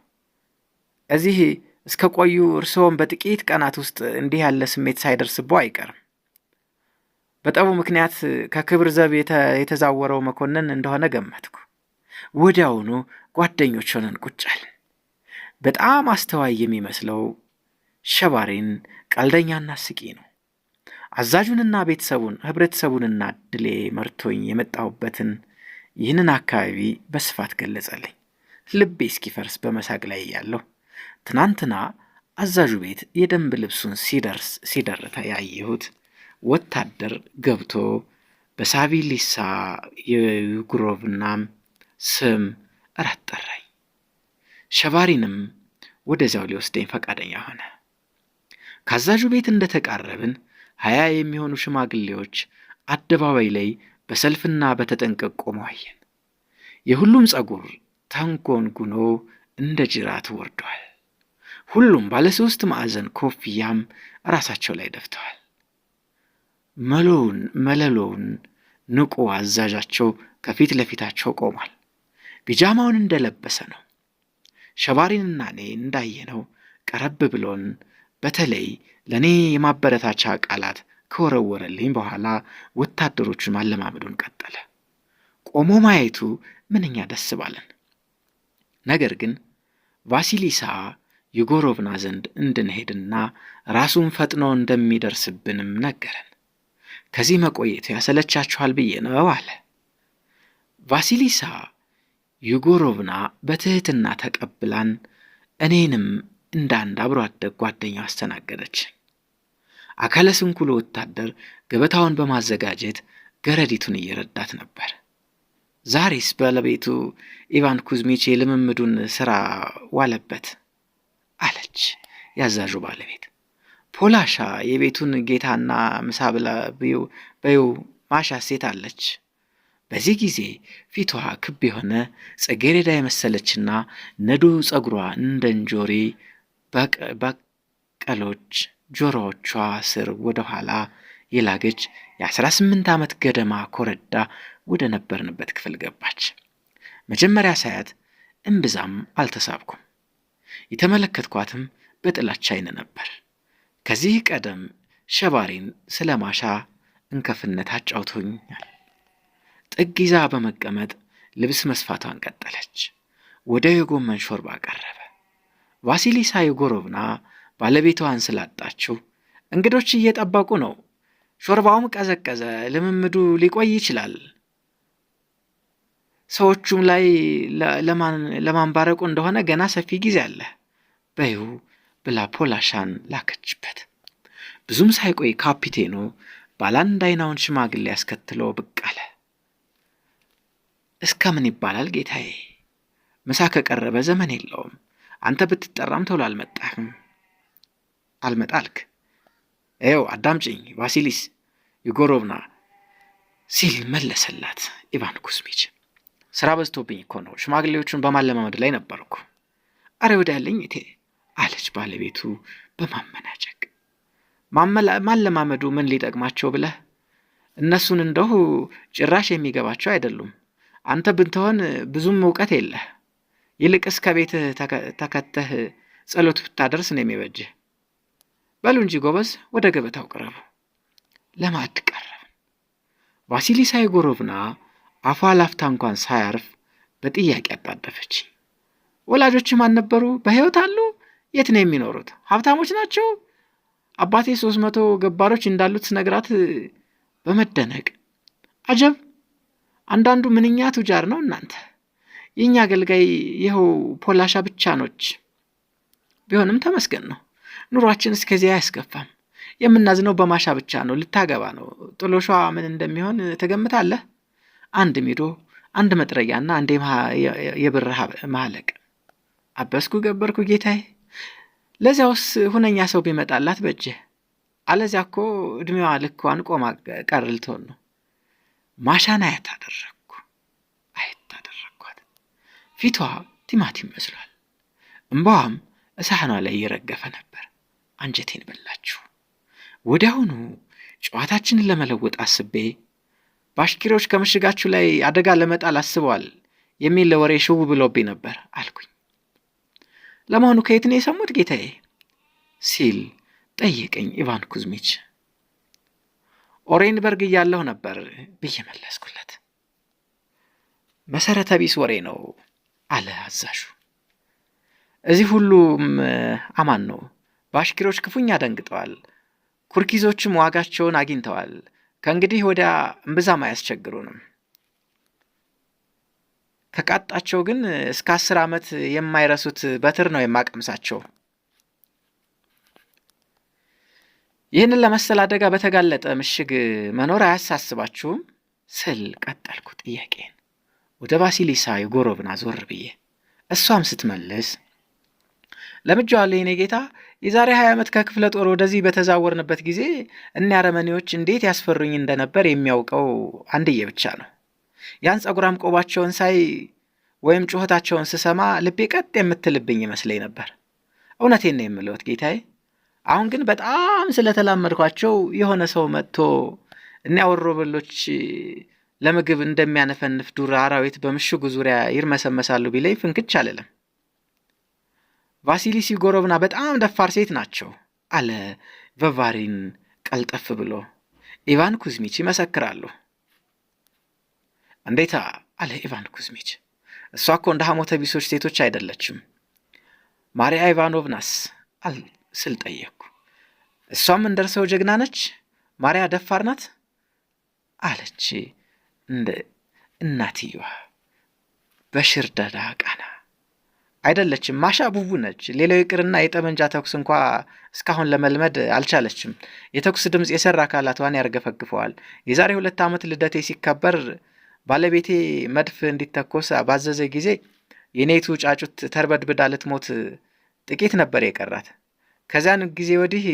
እዚህ እስከ ቆዩ እርስዎን በጥቂት ቀናት ውስጥ እንዲህ ያለ ስሜት ሳይደርስቦ አይቀርም። በጠቡ ምክንያት ከክብር ዘብ የተዛወረው መኮንን እንደሆነ ገመትኩ። ወዲያውኑ ጓደኞች ሆነን ቁጭ አልን። በጣም አስተዋይ የሚመስለው ሸባሪን ቀልደኛና ስቂ ነው። አዛዡንና ህብረተሰቡንና ድሌ መርቶኝ የመጣሁበትን ይህንን አካባቢ በስፋት ገለጸልኝ። ልቤ እስኪፈርስ በመሳቅ ላይ ያለሁ ትናንትና አዛዡ ቤት የደንብ ልብሱን ሲደርታ ያየሁት ወታደር ገብቶ በሳቪሊሳ የዩግሮቭናም ስም እራት ጠራኝ። ሸባሪንም ወደዚያው ሊወስደኝ ፈቃደኛ ሆነ። ካዛዡ ቤት እንደተቃረብን 20 የሚሆኑ ሽማግሌዎች አደባባይ ላይ በሰልፍና በተጠንቀቅ ቆመው አየን። የሁሉም ጸጉር ተንጎንጉኖ እንደ ጅራት ወርዷል። ሁሉም ባለ 3 ማዕዘን ኮፍያም ራሳቸው ላይ ደፍተዋል። መለሎውን ንቁ አዛዣቸው ከፊት ለፊታቸው ቆሟል። ቢጃማውን እንደለበሰ ነው። ሸባሪንና እኔ እንዳየነው ቀረብ ብሎን በተለይ ለእኔ የማበረታቻ ቃላት ከወረወረልኝ በኋላ ወታደሮቹን ማለማመዱን ቀጠለ። ቆሞ ማየቱ ምንኛ ደስ ባለን። ነገር ግን ቫሲሊሳ የጎሮቭና ዘንድ እንድንሄድና ራሱን ፈጥኖ እንደሚደርስብንም ነገረን። ከዚህ መቆየቱ ያሰለቻችኋል ብዬ ነው አለ። ቫሲሊሳ ዩጎሮቭና በትህትና ተቀብላን እኔንም እንደ አንድ አብሮ አደግ ጓደኛው አስተናገደች። አካለ ስንኩል ወታደር ገበታውን በማዘጋጀት ገረዲቱን እየረዳት ነበር። ዛሬስ ባለቤቱ ኢቫን ኩዝሚች የልምምዱን ሥራ ዋለበት አለች ያዛዡ ባለቤት። ፖላሻ የቤቱን ጌታና ምሳ ብላ በይው ማሻ ሴት አለች። በዚህ ጊዜ ፊቷ ክብ የሆነ ጽጌረዳ የመሰለችና ነዶ ጸጉሯ እንደ እንጆሪ በቀሎች ጆሮዎቿ ስር ወደ ኋላ የላገች የ18 ዓመት ገደማ ኮረዳ ወደ ነበርንበት ክፍል ገባች። መጀመሪያ ሳያት እምብዛም አልተሳብኩም። የተመለከትኳትም በጥላቻ አይን ነበር። ከዚህ ቀደም ሸባሪን ስለ ማሻ እንከፍነት አጫውቶኛል። ጥግ ይዛ በመቀመጥ ልብስ መስፋቷን ቀጠለች። ወደ የጎመን ሾርባ ቀረበ። ቫሲሊሳ የጎሮቭና ባለቤቷን ስላጣችው እንግዶች እየጠበቁ ነው፣ ሾርባውም ቀዘቀዘ፣ ልምምዱ ሊቆይ ይችላል፣ ሰዎቹም ላይ ለማንባረቁ እንደሆነ ገና ሰፊ ጊዜ አለ በዩ ብላ ፖላሻን ላከችበት። ብዙም ሳይቆይ ካፒቴኑ ባላንድ አይናውን ሽማግሌ ያስከትሎ ብቅ አለ። እስከምን ይባላል ጌታዬ? ምሳ ከቀረበ ዘመን የለውም። አንተ ብትጠራም ቶሎ አልመጣልክ። ይኸው አዳምጪኝ ቫሲሊስ ይጎሮቭና ሲል መለሰላት ኢቫን ኩዝሚች። ስራ በዝቶብኝ እኮ ነው፣ ሽማግሌዎቹን በማለማመድ ላይ ነበርኩ። አረ ወዳለኝ እቴ አለች ባለቤቱ በማመናጨቅ። ማለማመዱ ምን ሊጠቅማቸው ብለህ? እነሱን እንደሁ ጭራሽ የሚገባቸው አይደሉም። አንተ ብትሆን ብዙም እውቀት የለህ። ይልቅስ ከቤትህ ተከተህ ጸሎት ብታደርስ ነው የሚበጅህ። በሉ እንጂ ጎበዝ፣ ወደ ገበታው ቅረቡ። ለማዕድ ቀረብን። ቫሲሊሳ ኢጎሮቭና አፏ ላፍታ እንኳን ሳያርፍ በጥያቄ አጣደፈች። ወላጆችም አልነበሩ? በሕይወት አሉ? የት ነው የሚኖሩት? ሀብታሞች ናቸው? አባቴ 300 ገባሮች እንዳሉት ነግራት በመደነቅ አጀብ፣ አንዳንዱ ምንኛ ቱጃር ነው እናንተ። የእኛ አገልጋይ ይኸው ፖላሻ ብቻ ነች። ቢሆንም ተመስገን ነው። ኑሯችን እስከዚያ አያስከፋም። የምናዝነው በማሻ ብቻ ነው። ልታገባ ነው። ጥሎሿ ምን እንደሚሆን ትገምታለህ? 1 ሚዶ፣ 1 መጥረጊያና 1 የብር ማለቅ። አበስኩ ገበርኩ ጌታዬ። ለዚያውስ ሁነኛ ሰው ቢመጣላት በጀ። አለዚያ እኮ እድሜዋ ልኳን ቆማ ቀር ልትሆን ነው። ማሻን አየት አደረግኳት። ፊቷ ቲማቲም መስሏል። እንባዋም እሳህኗ ላይ እየረገፈ ነበር። አንጀቴን በላችሁ። ወዲያውኑ ጨዋታችንን ለመለወጥ አስቤ ባሽኪሮች ከምሽጋችሁ ላይ አደጋ ለመጣል አስበዋል የሚል ወሬ ሽው ብሎብኝ ነበር አልኩኝ። ለመሆኑ ከየት ነው የሰሙት ጌታዬ? ሲል ጠየቀኝ ኢቫን ኩዝሚች። ኦሬንበርግ እያለሁ ነበር ብዬ መለስኩለት። መሰረተ ቢስ ወሬ ነው አለ አዛዡ። እዚህ ሁሉም አማን ነው። ባሽኪሮች ክፉኛ ደንግጠዋል። ኩርኪዞችም ዋጋቸውን አግኝተዋል። ከእንግዲህ ወዲያ እምብዛም አያስቸግሩንም። ከቃጣቸው ግን እስከ 10 ዓመት የማይረሱት በትር ነው የማቀምሳቸው። ይህንን ለመሰል አደጋ በተጋለጠ ምሽግ መኖር አያሳስባችሁም? ስል ቀጠልኩ ጥያቄን ወደ ቫሲሊሳ ኢጎሮቭና ዞር ብዬ። እሷም ስትመልስ ለምጄዋለሁ የኔ ጌታ። የዛሬ 20 ዓመት ከክፍለ ጦር ወደዚህ በተዛወርንበት ጊዜ እኒያ አረመኔዎች እንዴት ያስፈሩኝ እንደነበር የሚያውቀው አንድዬ ብቻ ነው። ያን ጸጉራም ቆባቸውን ሳይ ወይም ጩኸታቸውን ስሰማ ልቤ ቀጥ የምትልብኝ ይመስለኝ ነበር። እውነቴን ነው የምለውት ጌታዬ። አሁን ግን በጣም ስለተላመድኳቸው የሆነ ሰው መጥቶ እኒያ ወሮበሎች ለምግብ እንደሚያነፈንፍ ዱር አራዊት በምሽጉ ዙሪያ ይርመሰመሳሉ ቢለኝ ፍንክች አልልም። ቫሲሊስ ኢጎሮቭና በጣም ደፋር ሴት ናቸው አለ ቫቫሪን ቀልጠፍ ብሎ። ኢቫን ኩዝሚች ይመሰክራሉ። እንዴታ አለ ኢቫን ኩዝሚች። እሷ እኮ እንደ ሐሞተ ቢሶች ሴቶች አይደለችም። ማሪያ ኢቫኖቭናስ ስል ጠየቅኩ። እሷም እንደርሰው ጀግና ነች? ማሪያ ደፋር ናት አለች እንደ እናትየዋ በሽርደዳ ቃና። አይደለችም፣ ማሻ ቡቡ ነች። ሌላው ይቅርና የጠመንጃ ተኩስ እንኳ እስካሁን ለመልመድ አልቻለችም። የተኩስ ድምፅ የሰራ አካላቷን ያርገፈግፈዋል። የዛሬ 2 ዓመት ልደቴ ሲከበር ባለቤቴ መድፍ እንዲተኮስ ባዘዘ ጊዜ የኔቱ ጫጩት ተርበድብዳ ልትሞት ጥቂት ነበር የቀራት። ከዚያን ጊዜ ወዲህ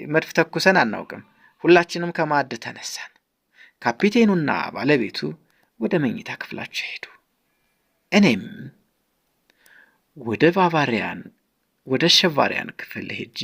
መድፍ ተኩሰን አናውቅም። ሁላችንም ከማዕድ ተነሳን። ካፒቴኑና ባለቤቱ ወደ መኝታ ክፍላቸው ሄዱ። እኔም ወደ ሸቫሪያን ክፍል ሄጄ